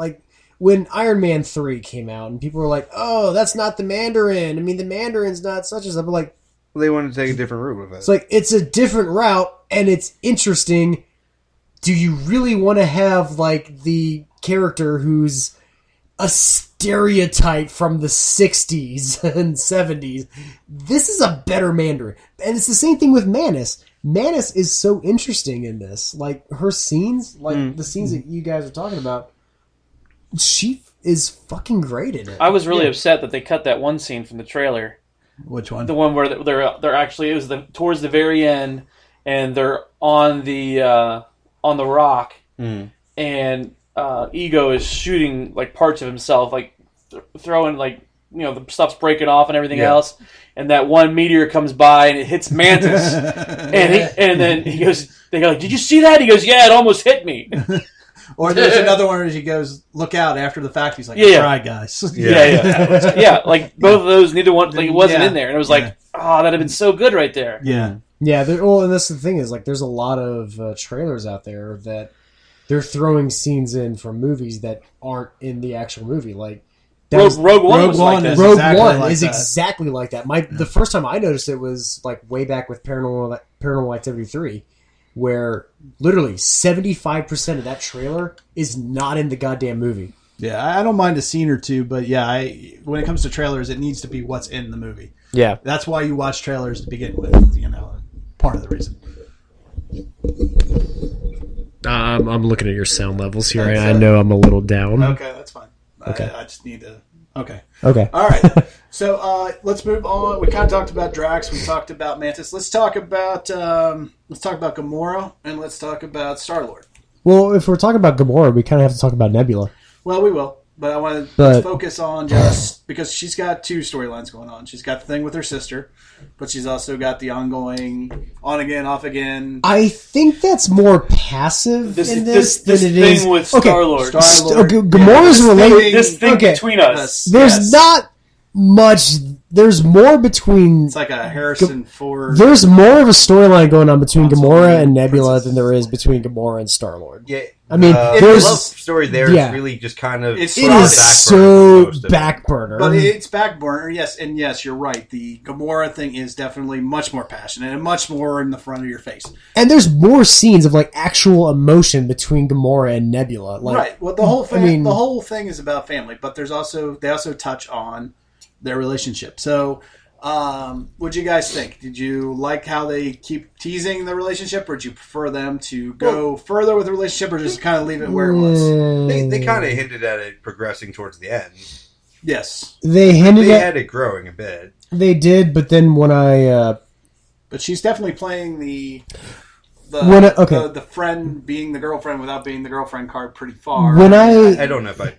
When Iron Man 3 came out and people were like, "Oh, that's not the Mandarin. I mean, the Mandarin's not such as." I'm like, well, they wanted to take a different route with it. It's like it's a different route and it's interesting do you really want to have like the character who's a stereotype from the 60s and 70s? This is a better Mandarin. And it's the same thing with Manus. Manus is so interesting in this. Like, her scenes, like the scenes that you guys are talking about, she is fucking great in it. I was really upset that they cut that one scene from the trailer. Which one? The one where they're actually, it was towards the very end, and they're on the rock, and Ego is shooting like parts of himself, like throwing like, you know, the stuff's breaking off and everything else, and that one meteor comes by and it hits Mantis, and then they go like, "Did you see that?" He goes, "Yeah, it almost hit me." Or there's another one where he goes, "Look out!" After the fact, he's like, "I tried, guys." Yeah. Like both of those, neither one, like, it wasn't in there, and it was like, oh, that'd have been so good right there. Yeah. Well, and that's the thing is, like, there's a lot of trailers out there that they're throwing scenes in from movies that aren't in the actual movie. Like, Rogue One was like that. Rogue One is exactly like that. The first time I noticed it was like way back with Paranormal Activity 3, where literally 75% of that trailer is not in the goddamn movie. Yeah, I don't mind a scene or two, but when it comes to trailers, it needs to be what's in the movie. Yeah. That's why you watch trailers to begin with, you know, part of the reason. I'm looking at your sound levels here. I know I'm a little down. Okay, that's fine. Okay. I just need to... Okay. All right. So let's move on. We kind of talked about Drax. We talked about Mantis. Let's talk about Gamora, and let's talk about Star-Lord. Well, if we're talking about Gamora, we kind of have to talk about Nebula. Well, we will. But I want to focus on just because she's got two storylines going on. She's got the thing with her sister, but she's also got the ongoing on again, off again. I think that's more passive in this than it is. Thing with Star-Lord. Gamora's related. This thing between us. There's not much. There's more between. It's like a Harrison Ford. There's more of a storyline going on between Gamora and Nebula than there is between Gamora and Star-Lord. Yeah. I mean, the love story there is really just kind of... It is so back burner. But it's back burner, yes. And yes, you're right. The Gamora thing is definitely much more passionate and much more in the front of your face. And there's more scenes of like actual emotion between Gamora and Nebula. Like, right. Well, the whole thing is about family, but they also touch on their relationship. So... what'd you guys think? Did you like how they keep teasing the relationship, or did you prefer them to go further with the relationship, or just kind of leave it where it was? They kind of hinted at it progressing towards the end. Yes. They had it growing a bit. They did, but then when but she's definitely playing the friend being the girlfriend without being the girlfriend card pretty far. I don't know if I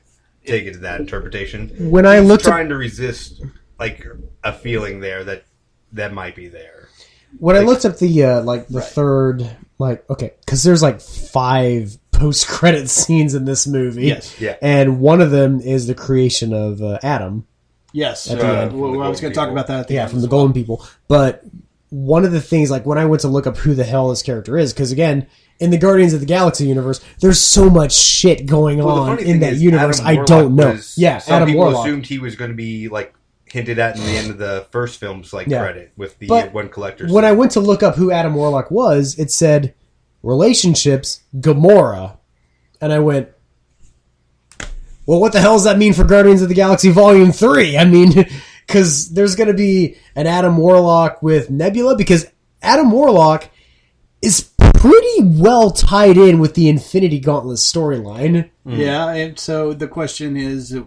take it to that interpretation. When I looked trying to resist... like a feeling there that might be there. When I looked up the third, because there's like 5 post-credit scenes in this movie. Yes. Yeah. And one of them is the creation of Adam. Yes. At the end. I was going to talk about that at the end. Yeah, from the Golden People. But one of the things, like when I went to look up who the hell this character is, because again, in the Guardians of the Galaxy universe, there's so much shit going on in that universe. I don't know. Some people assumed he was going to be like hinted at in the end of the first film's credit with the one collector. When I went to look up who Adam Warlock was, it said relationships Gamora, and I went, well, what the hell does that mean for Guardians of the Galaxy Volume 3? I mean, because there's going to be an Adam Warlock with Nebula, because Adam Warlock is pretty well tied in with the Infinity Gauntlet storyline. Yeah, and so the question is...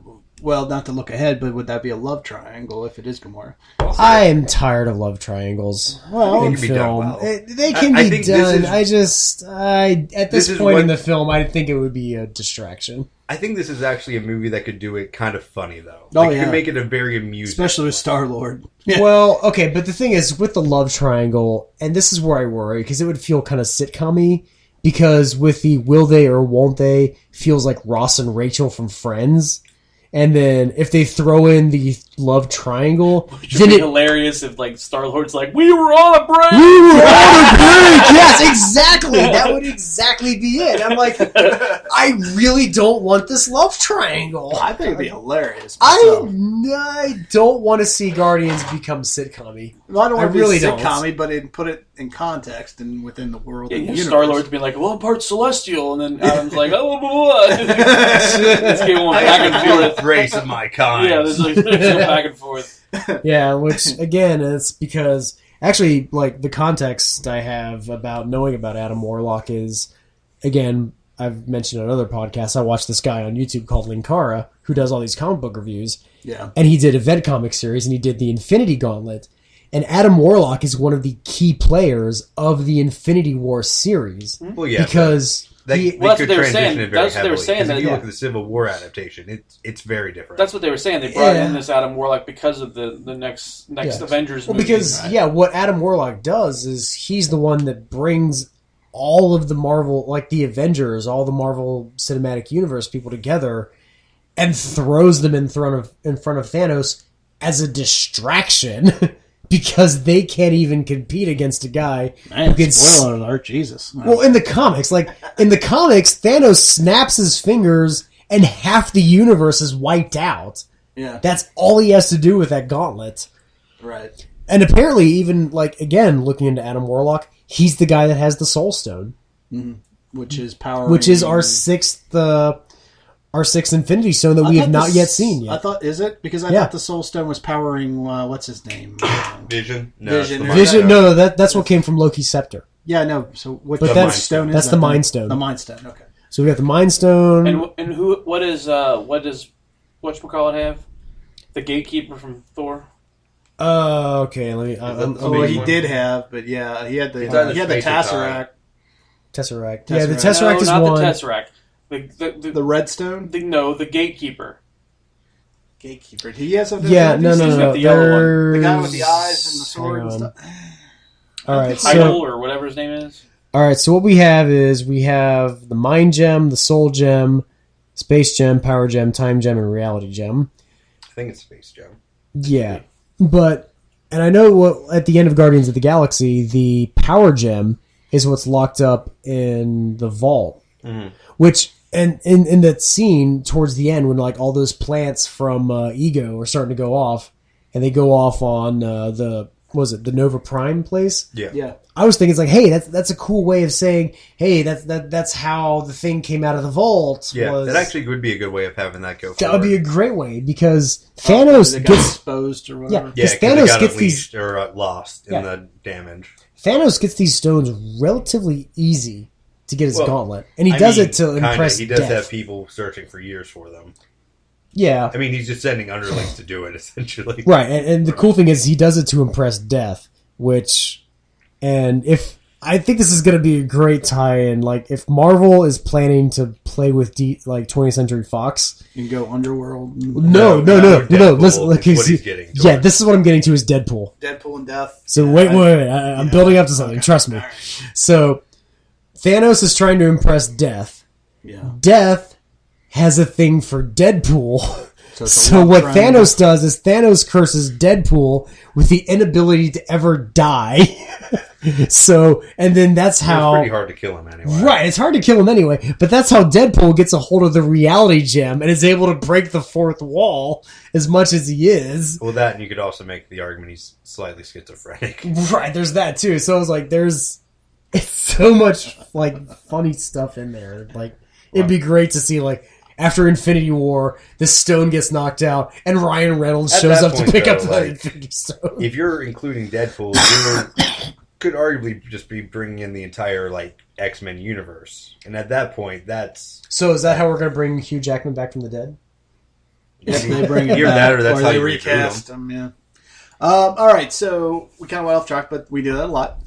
Well, not to look ahead, but would that be a love triangle if it is Gamora? I am tired of love triangles. Well, in film. They can be done. At this point in the film, I think it would be a distraction. I think this is actually a movie that could do it kind of funny, though. You could make it a very amusing. Especially with Star-Lord. Yeah. Well, okay, but the thing is, with the love triangle, and this is where I worry, because it would feel kind of sitcom-y, because with the will they or won't they feels like Ross and Rachel from Friends. And then if they throw in the love triangle, Which would be hilarious if like Star-Lord's like, we were on a break! We were on a break! Yes, exactly! That would exactly be it. I'm like, I really don't want this love triangle. I think it'd be hilarious. I don't want to see Guardians become sitcom-y. Well, I don't want to really be sitcom-y, but put it in context and within the world. Yeah, and the Star-Lord's being like, well, I'm part Celestial, and then Adam's like, oh, blah, blah, blah. Let's get one back and forth. Race of my kind. Yeah, there's back and forth. Yeah, which again, it's because actually, like the context I have about knowing about Adam Warlock is, again, I've mentioned on other podcasts. I watched this guy on YouTube called Linkara who does all these comic book reviews. Yeah, and he did a Ved comic series, and he did the Infinity Gauntlet. And Adam Warlock is one of the key players of the Infinity War series. Well, yeah, because they that's could what they were transition saying. it very That's what they were heavily. saying. 'Cause That, if you look at the Civil War adaptation, it's very different. That's what they were saying. They brought in this Adam Warlock because of the next Avengers movie. Because, what Adam Warlock does is he's the one that brings all of the Marvel, like the Avengers, all the Marvel Cinematic Universe people together and throws them in front of Thanos as a distraction because they can't even compete against a guy who can... Spoiler alert, Jesus. Well, in the comics, Thanos snaps his fingers and half the universe is wiped out. Yeah. That's all he has to do with that gauntlet. Right. And apparently, even, again, looking into Adam Warlock, he's the guy that has the Soul Stone. Mm-hmm. Which is powering... Which is our sixth Infinity Stone that we have not yet seen yet. I thought, is it? Because I thought the Soul Stone was powering, what's his name? Vision? Vision. No, that's what came from Loki's scepter. Yeah, no. So what stone is that's that? The Mind Stone. The Mind Stone, okay. So we got the Mind Stone. And what does whatchamacallit have? The Gatekeeper from Thor? Okay. He did have, but yeah, he had the Tesseract. Tesseract. Yeah, the Tesseract is not one. The Tesseract. The Redstone? The Gatekeeper. Gatekeeper. He has something. Yeah, no. The yellow one. The guy with the eyes and the sword and stuff. All right, Idol or whatever his name is. All right, so what we have is the Mind Gem, the Soul Gem, Space Gem, Power Gem, Time Gem, and Reality Gem. I think it's Space Gem. Yeah, and I know at the end of Guardians of the Galaxy, the Power Gem is what's locked up in the vault, which. And in that scene towards the end, when all those plants from Ego are starting to go off, and they go off on the Nova Prime place? Yeah. I was thinking hey, that's a cool way of saying, hey, that's how the thing came out of the vault. Yeah, that actually would be a good way of having that go. That would be a great way because Thanos gets exposed or whatever. Yeah, Thanos gets these or lost in the damage. Thanos gets these stones relatively easy to get his gauntlet, and he does it to impress. He does Death. have people searching for years for them. Yeah, I mean, he's just sending underlings to do it essentially. Right, and the cool thing is he does it to impress Death, if I think this is going to be a great tie-in, if Marvel is planning to play with 20th Century Fox, and go Underworld. No. Listen, what he's getting. This is what I'm getting to is Deadpool. Deadpool and Death. So wait, I'm building up to something. Trust me. Right. So. Thanos is trying to impress Death. Yeah. Death has a thing for Deadpool. So what Thanos does is Thanos curses Deadpool with the inability to ever die. And then that's how... It's pretty hard to kill him anyway. Right, it's hard to kill him anyway. But that's how Deadpool gets a hold of the reality gem and is able to break the fourth wall as much as he is. Well, that, and you could also make the argument he's slightly schizophrenic. Right, there's that too. So I was like, it's so much funny stuff in there. It'd be great to see after Infinity War, the stone gets knocked out, and Ryan Reynolds shows up to pick up the Infinity Stone. If you're including Deadpool, you could arguably just be bringing in the entire X-Men universe, and at that point, that's. So is that how we're going to bring Hugh Jackman back from the dead? If they bring it Either back, that or that's how they you recast him. Yeah. All right, so we kind of went off track, but we do that a lot.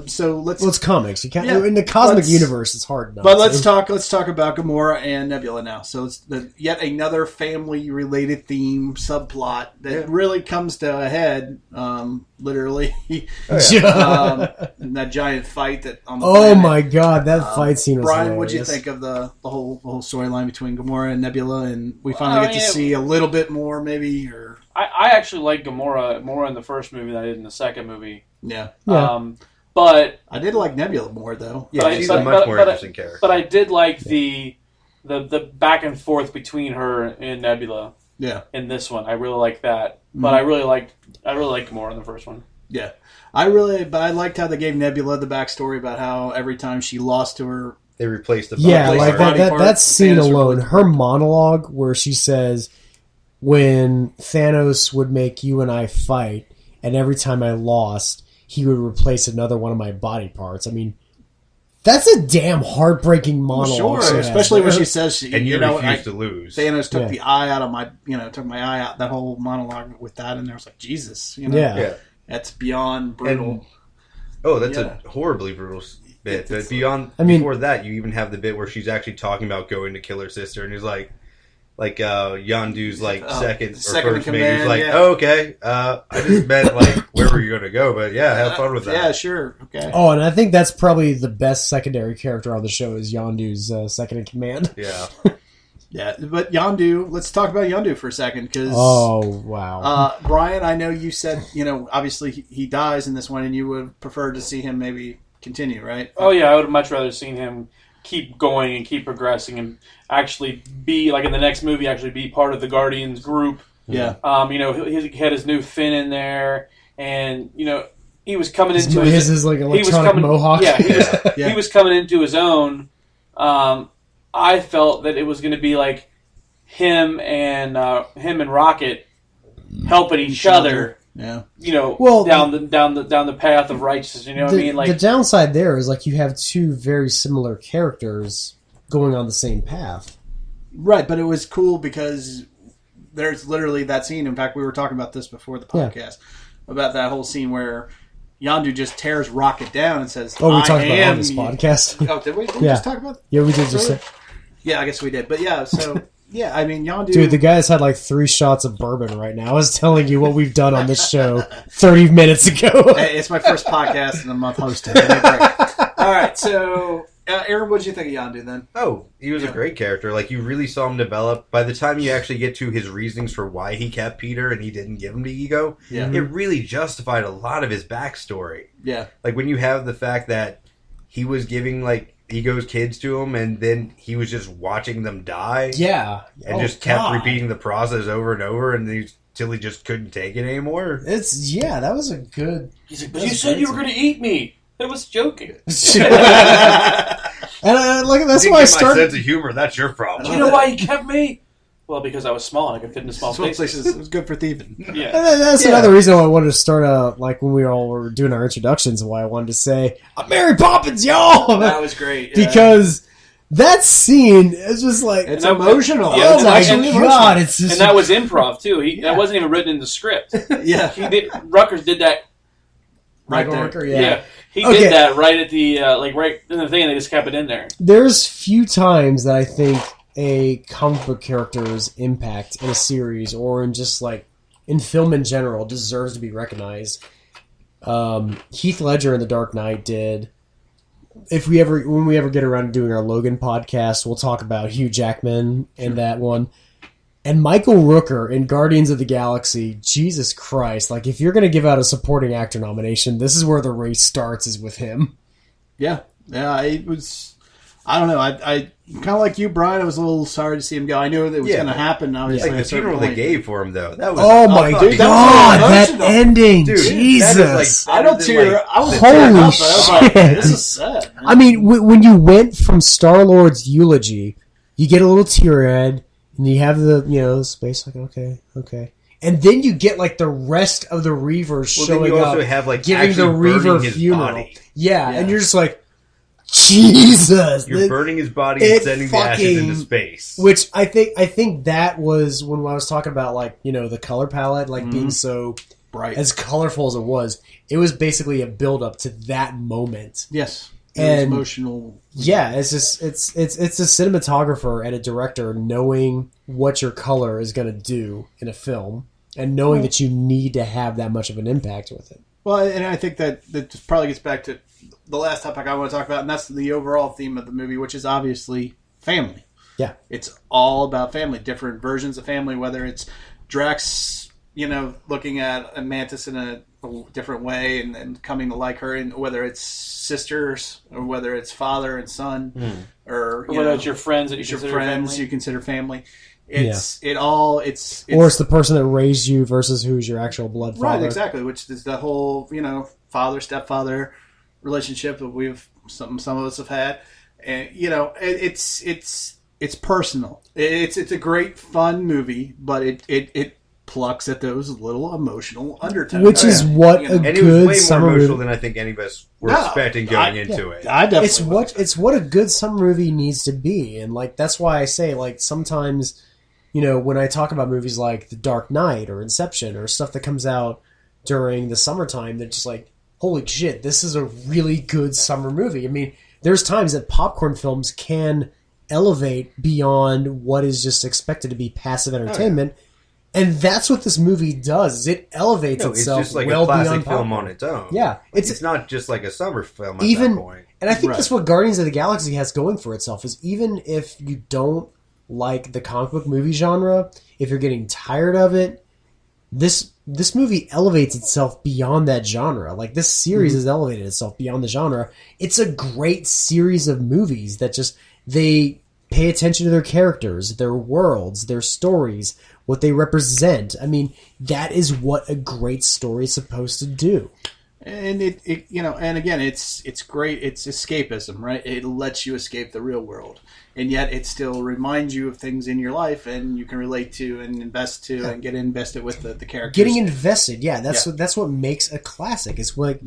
So let's. Well, it's comics. You can't in the cosmic universe. It's hard. But let's talk about Gamora and Nebula now. So it's yet another family-related theme subplot that really comes to a head. Literally, that giant fight that. On the planet. My God, that fight scene was Brian, hilarious. what'd you think of the whole storyline between Gamora and Nebula? And we finally get to see a little bit more, maybe or. I actually like Gamora more in the first movie than I did in the second movie. Yeah. But I did like Nebula more though. Yeah, she's a much more interesting character. But I did like the back and forth between her and Nebula. Yeah. In this one, I really like that. But I really liked Gamora in the first one. Yeah. I liked how they gave Nebula the backstory about how every time she lost to her, they replaced the like that scene alone, her monologue where she says, when Thanos would make you and I fight, and every time I lost, he would replace another one of my body parts. I mean, that's a damn heartbreaking monologue. Sure, especially when she says, and you refuse to lose. Thanos took the eye out of my, took my eye out. That whole monologue with that in there, I was like, Jesus, that's beyond brutal. That's a horribly brutal bit. But before that, you even have the bit where she's actually talking about going to kill her sister, and he's like Yondu's second or first mate. He's like, oh, okay, I just meant where were you going to go? But yeah, have fun with that. Yeah, sure, okay. Oh, and I think that's probably the best secondary character on the show is Yondu's second in command. Yeah. Yeah, but Yondu, let's talk about Yondu for a second, because... Oh, wow. Brian, I know you said, obviously he dies in this one, and you would prefer to see him maybe continue, right? Oh, yeah, I would have much rather seen him keep going and keep progressing and actually be, like in the next movie, actually be part of the Guardians group. Yeah. He had his new fin in there, and, he was coming into his like electronic mohawk. Yeah, he was coming into his own. I felt that it was going to be like him and Rocket helping each other. Yeah. Down the path of righteousness. You know what I mean? Like the downside there is you have two very similar characters going on the same path. Right, but it was cool because there's literally that scene. In fact, we were talking about this before the podcast about that whole scene where Yondu just tears Rocket down and says, "Oh, we talked about it on this podcast." Oh, did we? Did we just talk about it? Yeah, we did just say. Yeah, I guess we did. But yeah, so yeah, I mean, Yondu. Dude, the guy's had 3 shots of bourbon right now. I was telling you what we've done on this show 30 minutes ago. Hey, it's my first podcast in a month hosting. All right, so Aaron, what did you think of Yondu then? Oh, he was a great character. You really saw him develop. By the time you actually get to his reasonings for why he kept Peter and he didn't give him to Ego, it really justified a lot of his backstory. Yeah. When you have the fact that he was giving, Ego's kids to him, and then he was just watching them die. Yeah. And just kept repeating the process over and over, and until he just couldn't take it anymore. That was a good... He's like, but you said you were going to eat me. I was joking. And that's why I started... my sense of humor, that's your problem. Do you know why he kept me? Well, because I was small and I could fit into small places. It was good for thieving. Yeah. And that's another reason why I wanted to start when we all were doing our introductions, why I wanted to say, I'm Mary Poppins, y'all! That was great. Yeah. Because that scene is just it's emotional. Yeah, oh my God. It's just... And that was improv, too. That wasn't even written in the script. Yeah. Rutgers did that. Right there. Rucker, yeah. He did that right at the, right in the thing, and they just kept it in there. There's few times that I think a comic book character's impact in a series or in just in film in general deserves to be recognized. Heath Ledger in The Dark Knight did. When we ever get around to doing our Logan podcast, we'll talk about Hugh Jackman in that one. And Michael Rooker in Guardians of the Galaxy, Jesus Christ, if you're going to give out a supporting actor nomination, this is where the race starts, is with him. Yeah. Yeah, it was... I don't know. I kind of like you, Brian. I was a little sorry to see him go. I knew that it was going to happen. Obviously, the funeral they gave for him, though. That was that ending, dude, Jesus! I don't tear. I was holy shit! This is sad. I mean, when you went from Star-Lord's eulogy, you get a little tear-eyed, and you have the space okay. And then you get the rest of the Reavers showing then you also up, have giving the Reaver funeral. Body. Yeah, and you're just Jesus! You're burning his body and sending the ashes into space. Which I think that was when I was talking about the color palette being so bright, as colorful as it was. It was basically a build up to that moment. Yes, and emotional. Yeah, it's just it's a cinematographer and a director knowing what your color is going to do in a film and knowing that you need to have that much of an impact with it. Well, and I think that just probably gets back to the last topic I want to talk about, and that's the overall theme of the movie, which is obviously family. Yeah. It's all about family, different versions of family, whether it's Drax looking at a Mantis in a different way and coming to like her, and whether it's sisters or whether it's father and son, or whether it's your friends that you consider family. Or it's the person that raised you versus who's your actual blood father. Right, exactly. Which is the whole father stepfather relationship that some of us have had, and it's personal. It's a great fun movie, but it plucks at those little emotional undertones, which is what a and good it was way summer more emotional movie. than I think any of us were expecting going into it. I definitely it's what a good summer movie needs to be, and that's why I say sometimes. When I talk about movies like The Dark Knight or Inception or stuff that comes out during the summertime, they're just like, holy shit, this is a really good summer movie. I mean, there's times that popcorn films can elevate beyond what is just expected to be passive entertainment, and that's what this movie does. It elevates itself it's just like well a classic beyond film popcorn. on its own. Yeah. It's not just like a summer film at that point. And I think that's what Guardians of the Galaxy has going for itself, is even if you don't like the comic book movie genre, if you're getting tired of it, this movie elevates itself beyond that genre. This series has elevated itself beyond the genre. It's a great series of movies that they pay attention to their characters, their worlds, their stories, what they represent. I mean, that is what a great story is supposed to do. And and again, it's great. It's escapism, right? It lets you escape the real world, and yet it still reminds you of things in your life, and you can relate to and invest to and get invested with the characters. Getting invested, that's what makes a classic. It's like,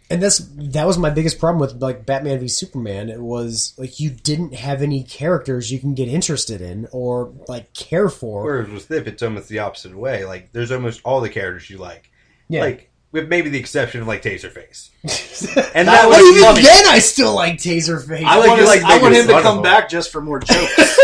and that was my biggest problem with Batman v Superman. It was you didn't have any characters you can get interested in or care for. Whereas with Thief, it's almost the opposite way. There's almost all the characters you like. Yeah. With maybe the exception of Taserface, and that was even funny. Then I still like Taserface. I want him to come back just for more jokes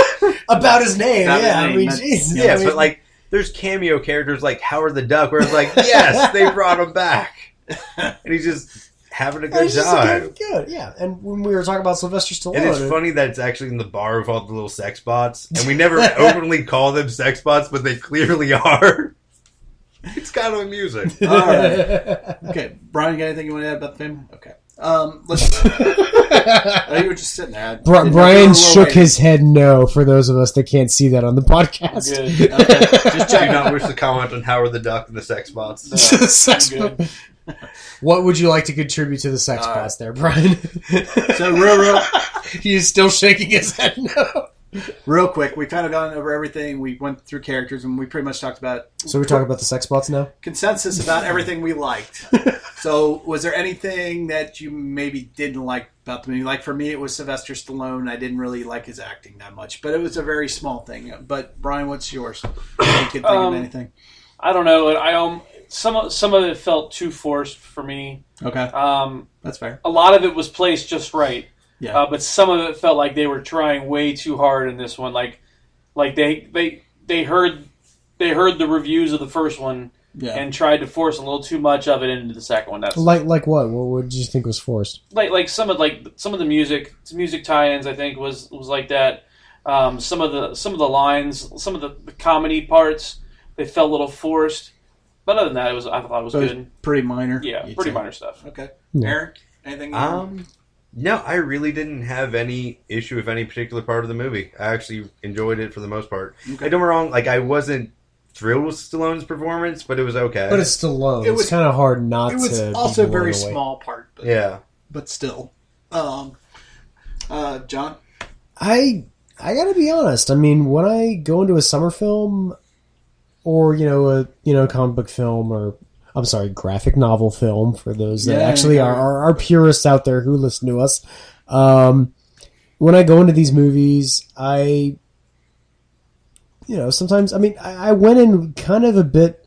about his name. I mean, Jesus. Yeah, but there's cameo characters like Howard the Duck, where it's yes, they brought him back, and he's just having a good time. Good, yeah. And when we were talking about Sylvester Stallone, and it's funny that it's actually in the bar with all the little sex bots, and we never openly call them sex bots, but they clearly are. It's kind of amusing. All right. Okay, Brian, you got anything you want to add about the film? Okay. Let's. You were just sitting there. Brian shook his head no. For those of us that can't see that on the podcast, good. Okay. Just do not wish to comment on Howard the Duck and the sex bots. No, sex bot. What would you like to contribute to the sex bots, there, Brian? So real, he's still shaking his head no. Real quick, we kind of gone over everything. We went through characters, and we pretty much talked about. So we're talking about the sex bots now. Consensus about everything we liked. So, was there anything that you maybe didn't like about the movie? For me, it was Sylvester Stallone. I didn't really like his acting that much, but it was a very small thing. But Brian, what's yours? You could think of anything? I don't know. Some of it felt too forced for me. Okay, that's fair. A lot of it was placed just right. Yeah. But some of it felt like they were trying way too hard in this one. Like they heard the reviews of the first one and tried to force a little too much of it into the second one. That's like what? What did you think was forced? Like some of the music tie-ins, I think was like that. Some of the lines, some of the comedy parts, they felt a little forced. But other than that, I thought it was good. It was pretty minor. Yeah, pretty minor stuff. Okay. Yeah. Eric, anything? No, I really didn't have any issue with any particular part of the movie. I actually enjoyed it for the most part. Okay. Don't get me wrong, I wasn't thrilled with Stallone's performance, but it was okay. But it's Stallone. It's kind of hard not to. It was also a very small part. But, but still. John, I gotta be honest. I mean, when I go into a summer film, or a comic book film, or I'm sorry, graphic novel film, for those that actually are purists out there who listen to us. When I go into these movies, sometimes, I went in kind of a bit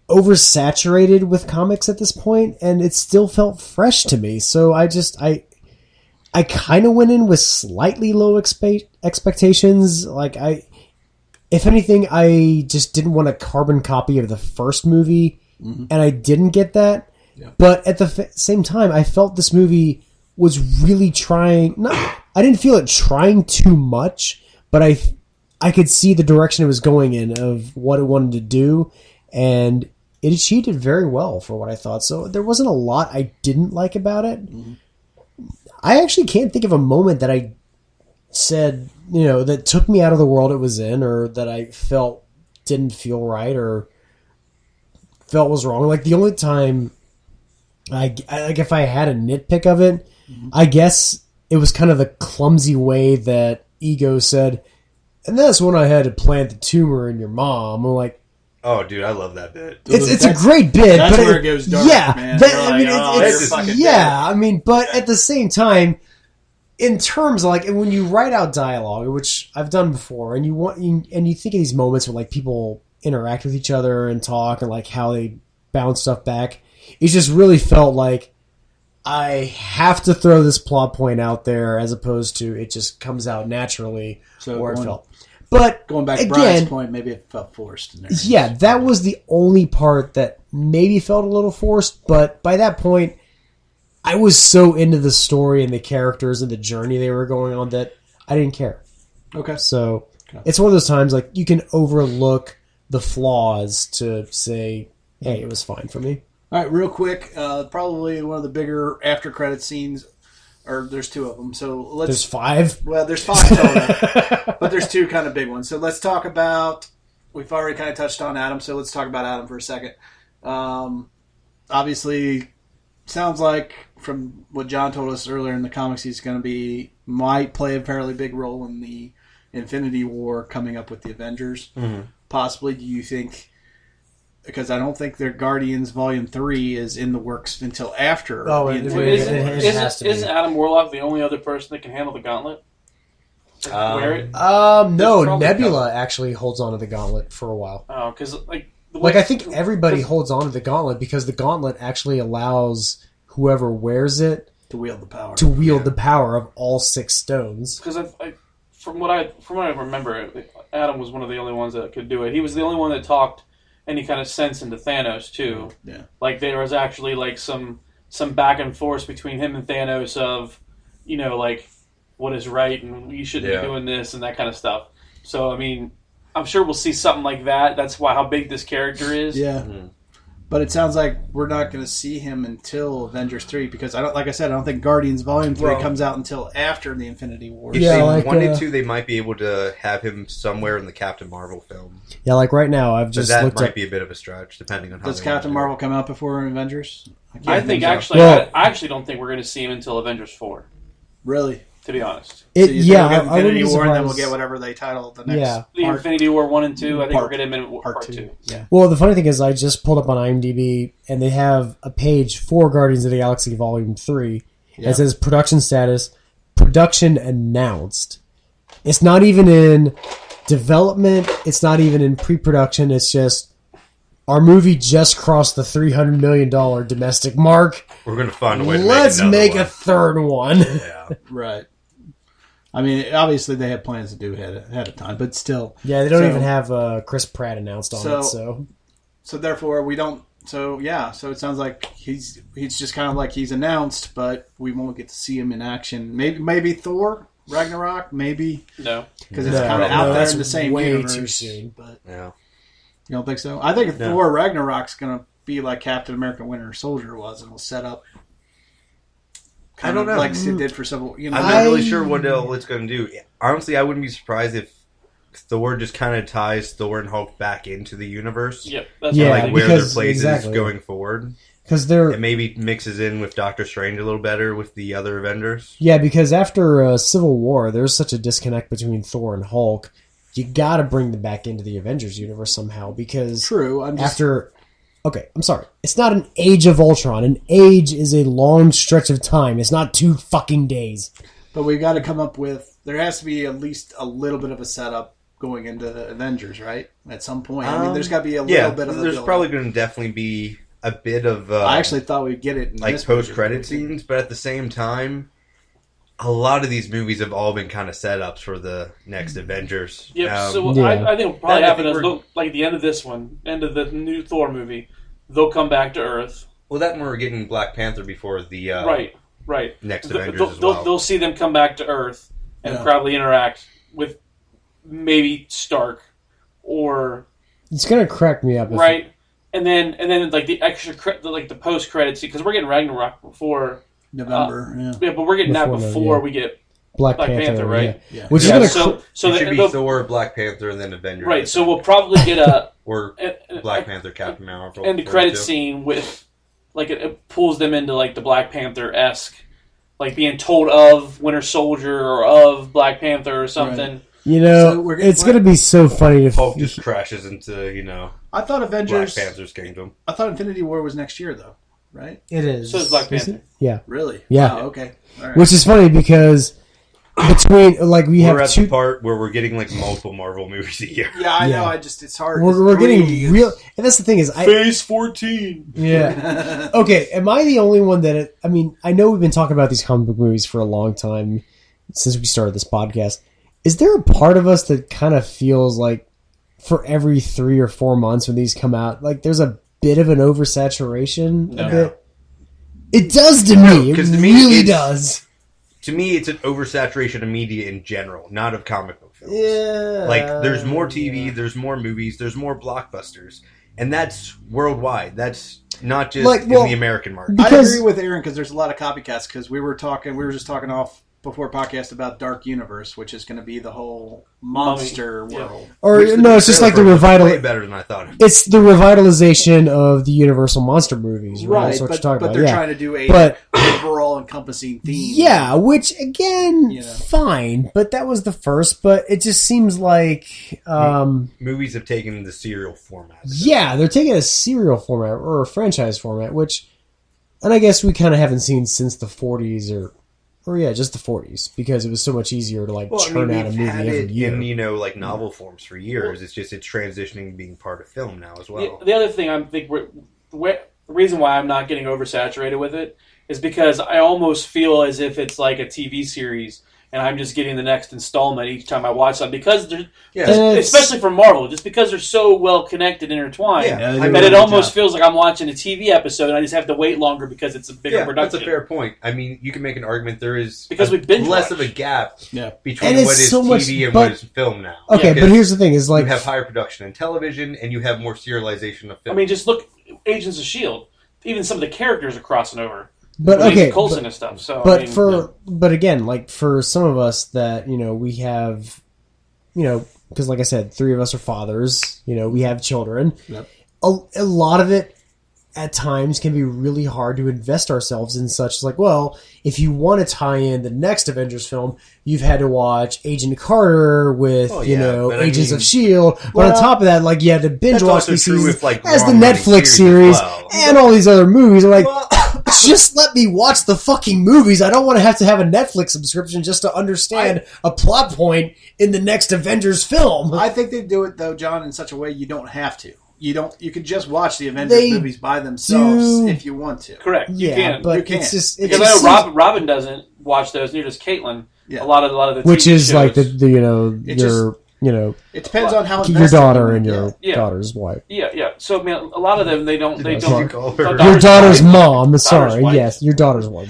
oversaturated with comics at this point, and it still felt fresh to me. So I kind of went in with slightly low expectations. If anything, I just didn't want a carbon copy of the first movie, and I didn't get that. Yeah. But at the same time, I felt this movie was really trying. I didn't feel it trying too much, but I could see the direction it was going in of what it wanted to do, and it achieved it very well for what I thought. So there wasn't a lot I didn't like about it. Mm-hmm. I actually can't think of a moment that I said, that took me out of the world it was in, or that I felt didn't feel right or felt was wrong. Like the only time if I had a nitpick of it, mm-hmm. I guess it was kind of the clumsy way that Ego said, and that's when I had to plant the tumor in your mom. I'm like, oh, dude, I love that bit. It's a great bit. That's but where it goes dark, yeah, man. But at the same time, in terms of when you write out dialogue, which I've done before, and you think of these moments where people interact with each other and talk and how they bounce stuff back, it just really felt like I have to throw this plot point out there as opposed to it just comes out naturally or it felt. But going back to Brian's point, maybe it felt forced. Yeah, that was the only part that maybe felt a little forced. But by that point, I was so into the story and the characters and the journey they were going on that I didn't care. Okay. So it's one of those times you can overlook the flaws to say, hey, it was fine for me. All right, real quick, probably one of the bigger after credit scenes. Or there's two of them. So there's 5? Well, there's 5 total. But there's 2 kind of big ones. So let's talk about... We've already kind of touched on Adam, so let's talk about Adam for a second. Obviously, sounds like from what John told us earlier in the comics, he's going to might play a fairly big role in the Infinity War coming up with the Avengers. Mm-hmm. Possibly, do you think... Because I don't think their Guardians Volume 3 is in the works until after. Oh, isn't Adam Warlock the only other person that can handle the gauntlet? Wear it? No, Nebula actually holds on to the gauntlet for a while. Oh, because I think everybody holds on to the gauntlet because the gauntlet actually allows whoever wears it to wield the power. The power of all 6 stones. Because from what I remember, Adam was one of the only ones that could do it. He was the only one that talked any kind of sense into Thanos too. Yeah. There was actually some back and forth between him and Thanos of, what is right and you shouldn't be doing this and that kind of stuff. So I mean, I'm sure we'll see something like that. That's how big this character is. Yeah. Mm-hmm. But it sounds like we're not going to see him until Avengers 3 because I don't think Guardians Volume 3 comes out until after the Infinity War. If they wanted to, they might be able to have him somewhere in the Captain Marvel film. Yeah, right now I've just that might be a bit of a stretch depending on how. Does Captain Marvel come out before Avengers? I actually don't think we're going to see him until Avengers 4. Really? To be honest. Infinity War, and then we'll get whatever they title the next. Yeah. The Infinity War 1 and 2. I think we're going to get part 2. Yeah. Well, the funny thing is, I just pulled up on IMDb, and they have a page for Guardians of the Galaxy Volume 3. Yeah. It says production status, production announced. It's not even in development. It's not even in pre-production. It's just our movie just crossed the $300 million domestic mark. We're going to find a way to Let's make a third one. Yeah. Right. I mean, obviously they had plans to do ahead of time, but still. Yeah, they don't even have Chris Pratt announced on it, so. So therefore, we don't. So yeah, so it sounds like he's just kind of like he's announced, but we won't get to see him in action. Maybe Thor Ragnarok, maybe no, because it's kind of out there in the same way universe. Too soon, but yeah, you don't think so? I think Thor Ragnarok's gonna be like Captain America: Winter Soldier was, and will set up. I don't know. Like it did for several. I'm not really sure what it's going to do. Honestly, I wouldn't be surprised if Thor just kind of ties Thor and Hulk back into the universe. Yep. That's where their places going forward. Because it maybe mixes in with Doctor Strange a little better with the other Avengers. Yeah, because after Civil War, there's such a disconnect between Thor and Hulk. You got to bring them back into the Avengers universe somehow. Because Okay, I'm sorry. It's not an Age of Ultron. An age is a long stretch of time. It's not 2 fucking days. But we've got to come up with... There has to be at least a little bit of a setup going into the Avengers, right? At some point. I mean, there's got to be a little bit of a... There's probably going to definitely be a bit of... I actually thought we'd get it in like post-credit scenes, but at the same time, a lot of these movies have all been kind of setups for the next Avengers. Yep, I think it'll probably happen as like the end of this one, end of the new Thor movie. They'll come back to Earth. Well, that we're getting Black Panther before the right next Avengers as well. They'll see them come back to Earth and probably interact with maybe Stark, or It's gonna crack me up, right? And then like the extra like the post credits, because we're getting Ragnarok before November. yeah, but we're getting that before we get Black Panther, right? Yeah. Which is gonna so it should be Thor, Black Panther, and then Avengers. Right. So we'll probably get a or Black Panther, Captain Marvel, and the credit scene with like it pulls them into like the Black Panther-esque, like being told of Winter Soldier or of Black Panther or something. Right. You know, it's going to be so funny if Hulk just crashes into, I thought Avengers... Black Panther's kingdom. I thought Infinity War was next year, though, right? It is. So is Black Panther. Yeah. Really? Yeah. Wow, okay. All right. Which is funny because between, like, we're at the part where we're getting, like, multiple Marvel movies a year. Yeah, I know. It's hard. We're getting real... And that's the thing is... Phase 14. Yeah. Okay, am I the only one that... I know we've been talking about these comic book movies for a long time since we started this podcast. Is there a part of us that kind of feels like for every 3 or 4 months when these come out, like there's a bit of an oversaturation? No. A bit? It does to me. It really does. To me, it's an oversaturation of media in general, not of comic book films. Yeah. Like, there's more TV, there's more movies, there's more blockbusters. And that's worldwide. That's not just in the American market. I agree with Aaron because there's a lot of copycats because we were just talking off before podcast about Dark Universe, which is going to be the whole monster world. Or no, it's just like the way better than I thought. It's the revitalization of the Universal monster movies, right? That's what you're talking but about. They're Yeah. trying to do a overall encompassing theme. Yeah, which again, fine, but that was the first. But it just seems like movies have taken the serial format. Yeah, they're taking a serial format or a franchise format, which, and I guess we kind of haven't seen since the 40s or just the 40s, because it was so much easier to churn out a movie every year. In like novel forms for years. It's just it's transitioning being part of film now as well. The other thing the reason why I'm not getting oversaturated with it is because I almost feel as if it's like a TV series and I'm just getting the next installment each time I watch something, because especially for Marvel, just because they're so well connected, intertwined, that it almost feels like I'm watching a TV episode and I just have to wait longer because it's a bigger production. That's a fair point. I mean, you can make an argument there is because we've been less of a gap between and what is so TV and what is film now. Okay, but here's the thing: is like you have higher production in television and you have more serialization of film. I mean, just look, Agents of S.H.I.E.L.D. Even some of the characters are crossing over. But okay, Coulson and stuff. So, but again, like for some of us that we have, because like I said, 3 of us are fathers. We have children. Yep. A lot of it at times can be really hard to invest ourselves in. Such like, well, if you want to tie in the next Avengers film, you've had to watch Agent Carter with Agents of S.H.I.E.L.D. But on top of that, like you had to binge watch these seasons as the Netflix series and all these other movies. I'm like, just let me watch the fucking movies. I don't want to have a Netflix subscription just to understand a plot point in the next Avengers film. I think they do it though, John, in such a way you don't have to. You can just watch the Avengers movies by themselves if you want to. Correct. You can. But you can. Because I know Robin doesn't watch those, neither does Caitlin. Yeah. A lot of the which TV is shows. like your it depends on how your daughter and your daughter's wife. Yeah. So I mean, a lot of them they don't. Your daughter's mom. Sorry, yes, your daughter's wife.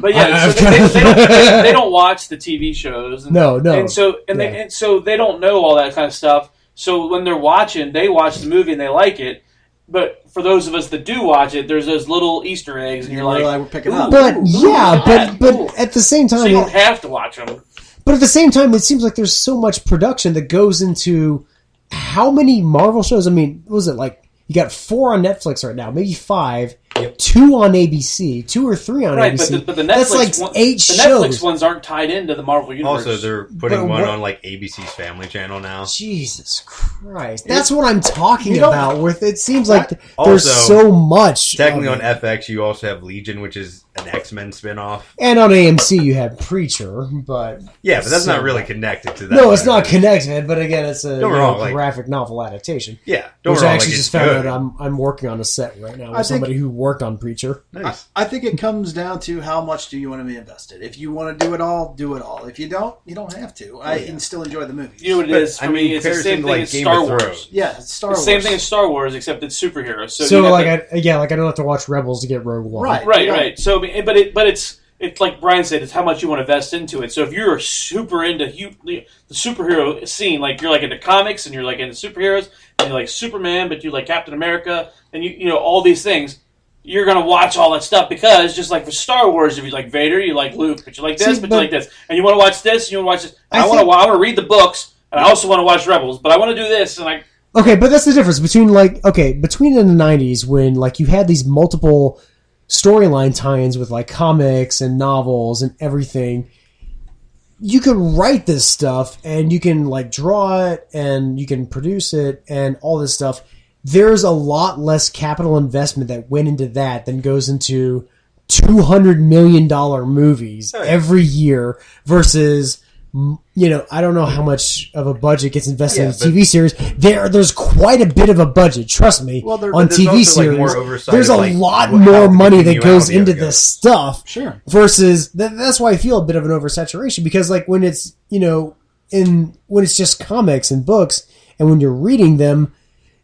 But yeah, so they don't watch the TV shows. No. And so they don't know all that kind of stuff. So when they're watching, they watch the movie and they like it. But for those of us that do watch it, there's those little Easter eggs, and you're like, we're picking up. But at the same time, so you don't have to watch them. But at the same time, it seems like there's so much production that goes into how many Marvel shows. I mean, what was it like? You got 4 on Netflix right now, maybe 5. Yep. 2 on ABC, 2 or 3 on ABC. But the Netflix that's like 8 shows. The Netflix ones aren't tied into the Marvel universe. Also, they're putting one on like ABC's Family Channel now. Jesus Christ, that's what I'm talking about. With it seems like there's so much. Technically, on FX, you also have Legion, which is an X-Men spinoff, and on AMC you have Preacher, but that's not really connected to that. No, it's not connected. But again, it's a graphic novel adaptation. Yeah, which I actually just found out I'm working on a set right now with somebody who worked on Preacher. Nice. I think it comes down to how much do you want to be invested. If you want to do it all, do it all. If you don't, you don't have to. I can still enjoy the movies. You know what it is for me? It's the same thing as Star Wars. Yeah, it's Star Wars. Same thing as Star Wars, except it's superheroes. So like I don't have to watch Rebels to get Rogue One. Right. So, but it's like Brian said, it's how much you want to invest into it. So if you're super into the superhero scene, like you're like into comics and you're like into superheroes, and you like Superman, but you like Captain America, and you know all these things, you're gonna watch all that stuff because just like for Star Wars, if you like Vader, you like Luke, but you like this, but you like this, and you want to watch this, you want to watch this. I want to read the books, and I also want to watch Rebels, but I want to do this, and Okay, but that's the difference between between in the 90s when like you had these multiple storyline tie-ins with like comics and novels and everything. You can write this stuff and you can like draw it and you can produce it and all this stuff. There's a lot less capital investment that went into that than goes into $200 million movies every year versus, I don't know how much of a budget gets invested in a TV series. There's quite a bit of a budget, trust me, on TV series. There's a lot more money that goes into this stuff. Sure. Versus, that's why I feel a bit of an oversaturation because like when it's, when it's just comics and books and when you're reading them,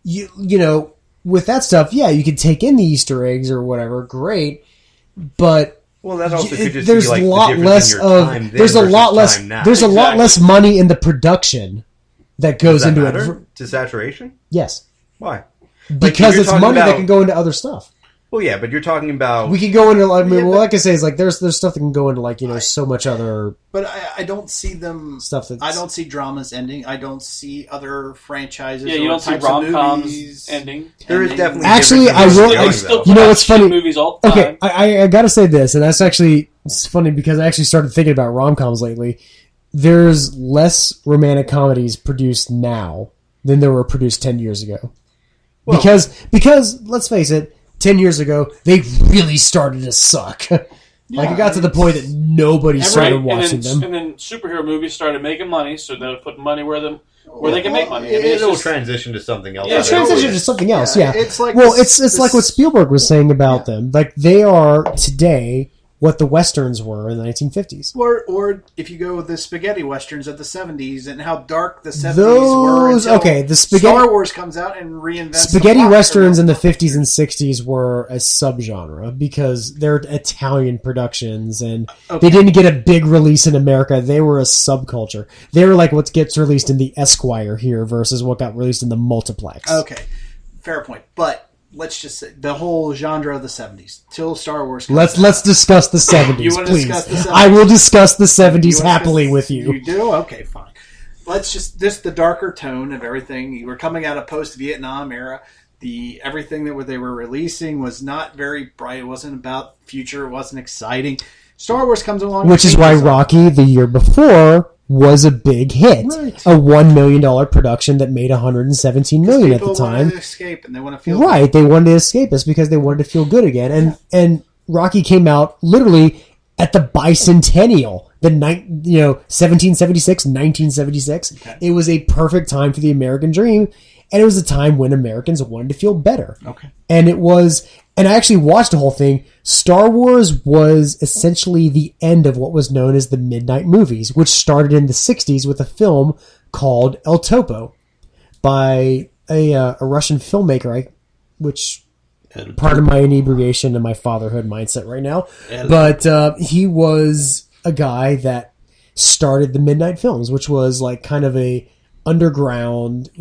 with that stuff, you can take in the Easter eggs or whatever, great, but that also could just there's be like a lot less of there's a lot less money in the production that goes into it. To saturation? Yes. Why? Because it's money that can go into other stuff. Well, yeah, but you're talking about... We can go into... like I say is like there's stuff that can go into like, so much other... But I don't see them... Stuff that's... I don't see dramas ending. I don't see other franchises you don't see rom-coms ending. There is definitely... Actually, I will... What's funny... Movies all the time. Okay, I gotta say this, and that's actually... It's funny because I actually started thinking about rom-coms lately. There's less romantic comedies produced now than there were produced 10 years ago. Well, because, let's face it, 10 years ago, they really started to suck. It got to the point that nobody started watching them. And then superhero movies started making money, so they'll put money where they can make money. It'll transition to something else. Yeah, transition to something else, yeah. It's like it's like what Spielberg was saying about them. Like, they are, today, what the Westerns were in the 1950s. Or if you go with the spaghetti Westerns of the 70s and how dark the 70s were until the spaghetti, Star Wars comes out and reinvents spaghetti Westerns in the 50s and 60s were a subgenre because they're Italian productions and they didn't get a big release in America. They were a subculture. They were like what gets released in the Esquire here versus what got released in the Multiplex. Okay, fair point. But let's just say the whole genre of the 70s till Star Wars comes out. Let's discuss the 70s, please. Discuss the 70s? I will discuss the 70s happily with you. You do? Okay, fine. Let's just the darker tone of everything. You were coming out of post-Vietnam era. Everything that they were releasing was not very bright. It wasn't about future. It wasn't exciting. Star Wars comes along, which is why Rocky the year before was a big hit, a $1 million production that made $117 million at the time. People wanted to escape and they want to feel right. good. They wanted to escape us because they wanted to feel good again, and Rocky came out literally at the bicentennial, 1776, 1976. Okay. It was a perfect time for the American dream, and it was a time when Americans wanted to feel better. Okay, and it was. And I actually watched the whole thing. Star Wars was essentially the end of what was known as the Midnight Movies, which started in the 60s with a film called El Topo by a Russian filmmaker, pardon my inebriation and my fatherhood mindset right now. But he was a guy that started the Midnight Films, which was like kind of a underground,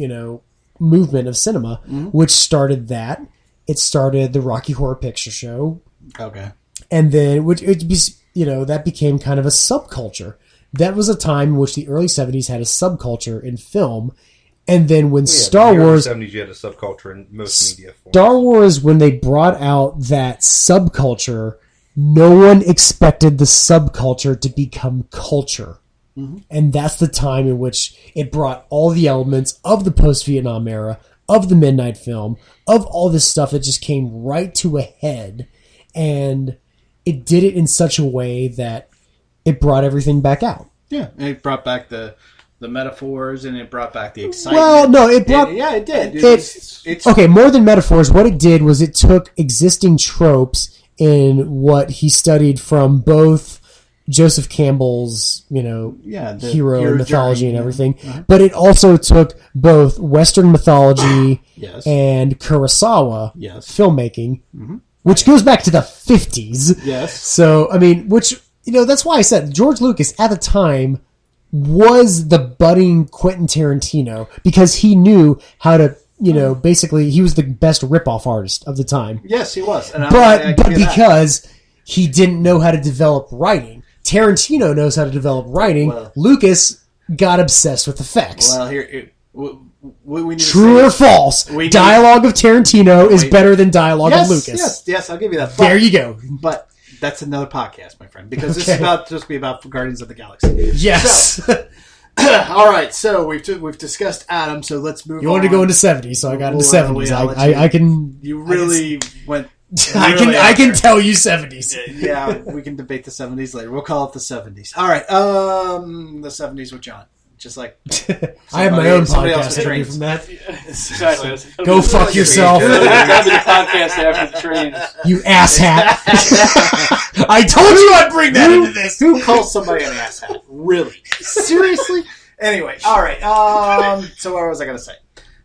movement of cinema, which started that. It started the Rocky Horror Picture Show. Okay. And then that became kind of a subculture. That was a time in which the early 70s had a subculture in film. And then when Star Wars... In the 70s, you had a subculture in most media forms. Star Wars, when they brought out that subculture, no one expected the subculture to become culture. Mm-hmm. And that's the time in which it brought all the elements of the post-Vietnam era, of the midnight film, of all this stuff that just came right to a head, and it did it in such a way that it brought everything back out. Yeah, and it brought back the metaphors, and it brought back the excitement. Well, no, it brought... it did. It's okay, more than metaphors, what it did was it took existing tropes in what he studied from both Joseph Campbell's, hero mythology and everything. Uh-huh. But it also took both Western mythology and Kurosawa filmmaking which goes back to the 50s. Yes. So, I mean, which, that's why I said George Lucas at the time was the budding Quentin Tarantino because he knew how to, basically he was the best ripoff artist of the time. Yes, he was. And but because he didn't know how to develop writing. Tarantino knows how to develop writing. Well, Lucas got obsessed with effects. Well, here... We need True or false? Dialogue of Tarantino is better than dialogue of Lucas. Yes, I'll give you that. There you go. But that's another podcast, my friend, because this is supposed to be about Guardians of the Galaxy. Yes. So, all right, so we've discussed Adam, so let's move on. You wanted to go into 70s, so I got into 70s. I can... You really went... I can tell you 70s. Yeah, we can debate the 70s later. We'll call it the 70s. All right, the 70s with John. Just like I have my own podcast interview from that. Exactly. Go fuck yourself. That'll be the podcast after the trains. You asshat. I told you I'd bring that into this. Who calls somebody an asshat? Really? Seriously? Anyway, all right. So what was I going to say?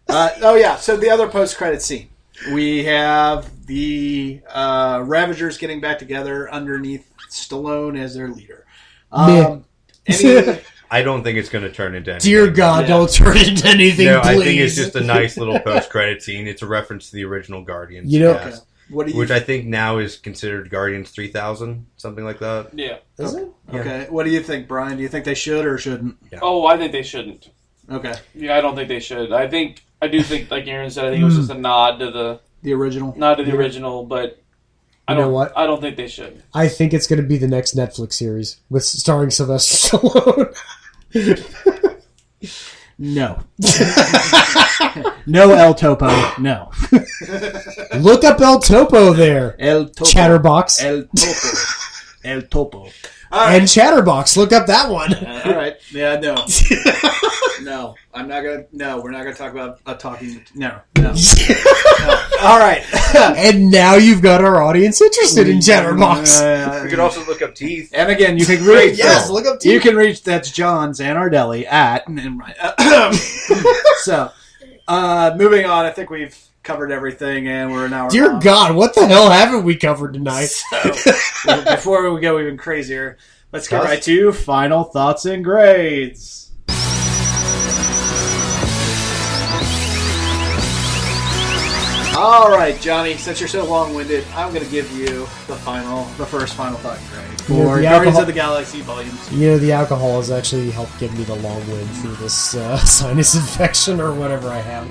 So the other post-credit scene. We have the Ravagers getting back together underneath Stallone as their leader. I don't think it's going to turn into anything. Dear God, don't turn it into anything, No, please. I think it's just a nice little post-credit scene. It's a reference to the original Guardians cast, which I think now is considered Guardians 3000, something like that. Yeah. Is it? Okay. What do you think, Brian? Do you think they should or shouldn't? Yeah. Oh, I think they shouldn't. Okay. Yeah, I don't think they should. I do think, like Aaron said, I think it was just a nod to the original. Nod to the original, but I don't think they should. I think it's going to be the next Netflix series with starring Sylvester Stallone. No. No El Topo. No. Look up El Topo there. El Topo. Chatterbox. El Topo. El Topo. And Chatterbox. Look up that one. All right. Yeah, no. No. I'm not going to... No, we're not going to talk about a talking... No. No. All right. And now you've got our audience interested in Chatterbox. You could also look up Teeth. And again, you can reach... Yes, look up Teeth. You can reach... That's John Zanardelli at... So, moving on, I think we've covered everything, and we're an hour Dear long. God, what the hell haven't we covered tonight? So, before we go even crazier, let's get right to final thoughts and grades. All right, Johnny, since you're so long-winded, I'm going to give you the first final thought grade for Guardians of the Galaxy Volume 2. The alcohol has actually helped give me the long wind through this sinus infection or whatever I have.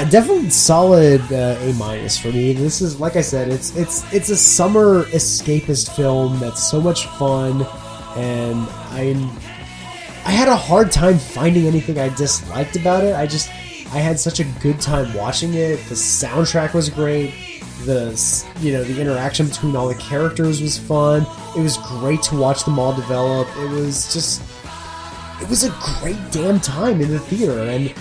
Definitely solid A- for me. This is, like I said, it's a summer escapist film that's so much fun, and I had a hard time finding anything I disliked about it. I had such a good time watching it. The soundtrack was great. The interaction between all the characters was fun. It was great to watch them all develop. It was a great damn time in the theater. And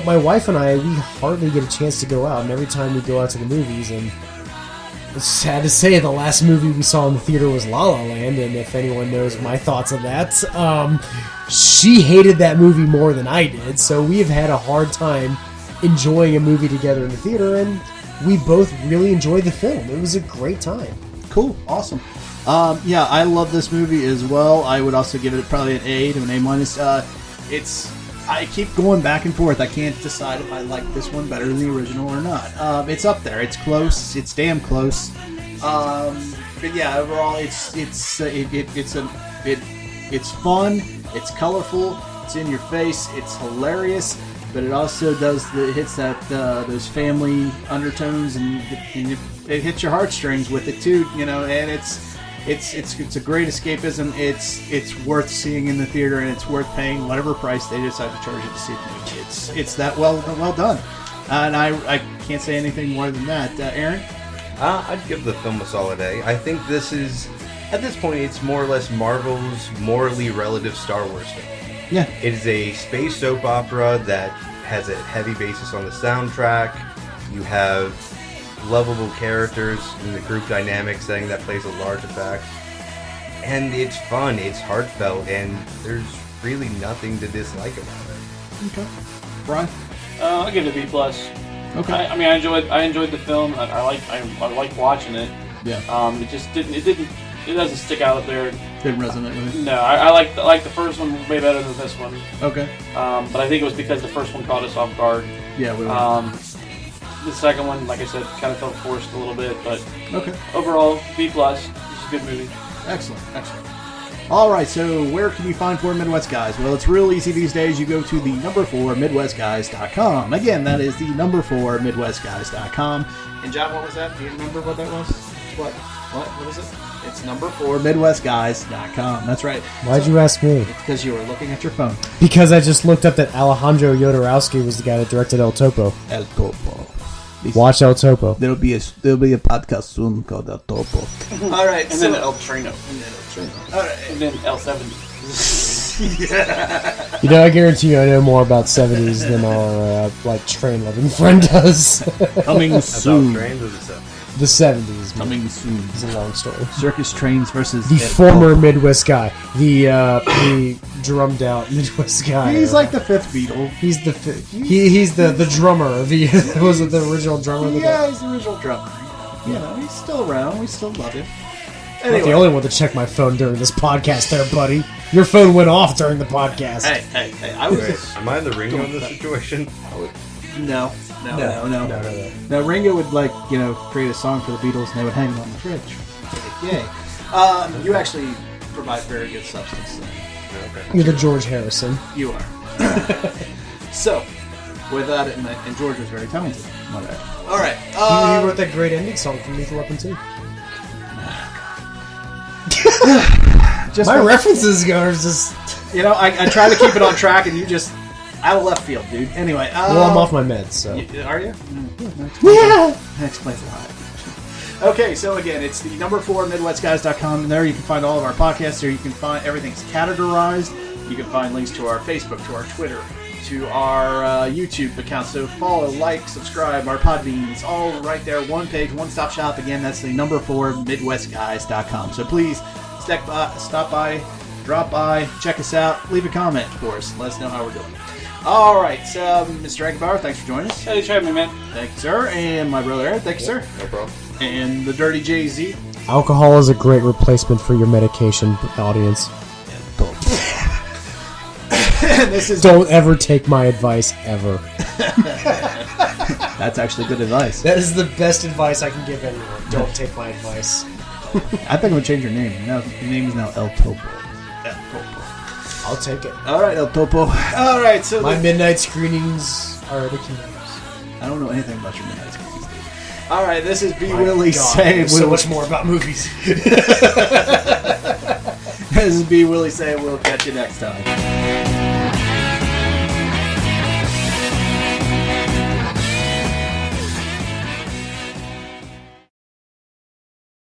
my wife and I, we hardly get a chance to go out. And every time we go out to the movies, and it's sad to say, the last movie we saw in the theater was La La Land. And if anyone knows my thoughts on that, she hated that movie more than I did, so we have had a hard time enjoying a movie together in the theater, and we both really enjoyed the film. It was a great time. Cool. Awesome. I love this movie as well. I would also give it probably an A to an A-. I keep going back and forth. I can't decide if I like this one better than the original or not. It's up there. It's close. It's damn close. But yeah, overall, it's fun. It's colorful. It's in your face. It's hilarious. But it also hits those family undertones, and it hits your heartstrings with it too. And it's a great escapism. It's worth seeing in the theater, and it's worth paying whatever price they decide to charge you to see the movie. It's that well done, and I can't say anything more than that. Aaron, I'd give the film a solid A. I think this is, at this point, it's more or less Marvel's morally relative Star Wars film. Yeah. It is a space soap opera that has a heavy basis on the soundtrack. You have lovable characters in the group dynamic setting that plays a large effect. And it's fun, it's heartfelt, and there's really nothing to dislike about it. Okay. Brian? I'll give it a B+. Okay. I enjoyed the film. I like watching it. Yeah. It doesn't stick out there. Didn't resonate with you? No, I like the first one way better than this one. Okay. But I think it was because the first one caught us off guard. Yeah, we were. The second one, like I said, kind of felt forced a little bit, but okay. Overall, B+. This is a good movie. Excellent. All right, so where can you find 4 Midwest Guys? Well, it's real easy these days. You go to the number 4 MidwestGuys.com. Again, that is the number 4 MidwestGuys.com. And John, what was that? Do you remember what that was? What is it? It's number 4 MidwestGuys.com. That's right. Why'd you ask me? It's because you were looking at your phone. Because I just looked up that Alejandro Jodorowsky was the guy that directed El Topo. El Topo. Watch El Topo. There'll be a podcast soon called El Topo. All right, and then El Trino. All right, and then El 70s. Yeah. You know, I guarantee you, I know more about 70s than our train loving friend does. Coming soon. The 70s. Coming soon. It's a long story. Circus trains versus the former Midwest guy, the drummed out Midwest guy. He's like the fifth Beatle. He's the he's the drummer. Was it the original drummer? Yeah, he's the original drummer. You know, he's still around. We still love him. Anyway. I'm not the only one to check my phone during this podcast, there, buddy. Your phone went off during the podcast. Hey! I was. Am I in the Ringo in this situation? No. Ringo would create a song for the Beatles and they would hang it on the fridge. Yay! You actually provide very good substance. Okay. You're the George Harrison. You are. So, with that, and George was very talented. All right. He wrote that great ending song from Lethal Weapon 2. My references are just... I try to keep it on track, and you just... out of left field, dude. Anyway. Well, I'm off my meds, so... Are you? Yeah! That explains a lot. Okay, so again, it's the number 4 MidwestGuys.com, and there you can find all of our podcasts. There you can find everything's categorized. You can find links to our Facebook, to our Twitter, to our YouTube account. So follow, like, subscribe, our Podbeans, all right there. One page, one-stop shop. Again, that's the number 4 MidwestGuys.com. So please stop by, drop by, check us out, leave a comment for us. Let us know how we're doing. All right, Mr. Agabauer, thanks for joining us. Hey, thanks for having me, man. Thank you, sir. And my brother Eric, thank you, sir. No problem. And the Dirty Jay-Z. Alcohol is a great replacement for your medication, audience. Don't ever take my advice, ever. That's actually good advice. That is the best advice I can give anyone. Don't take my advice. I think I'm going to change your name. Now, your name is now El Topo. El Topo. I'll take it. All right, El Topo. All right, so... my midnight screenings are the keynotes. I don't know anything about your midnight screenings, dude. All right, this is B. Willie saying... so much more about movies. This is B. Willie saying we'll catch you next time.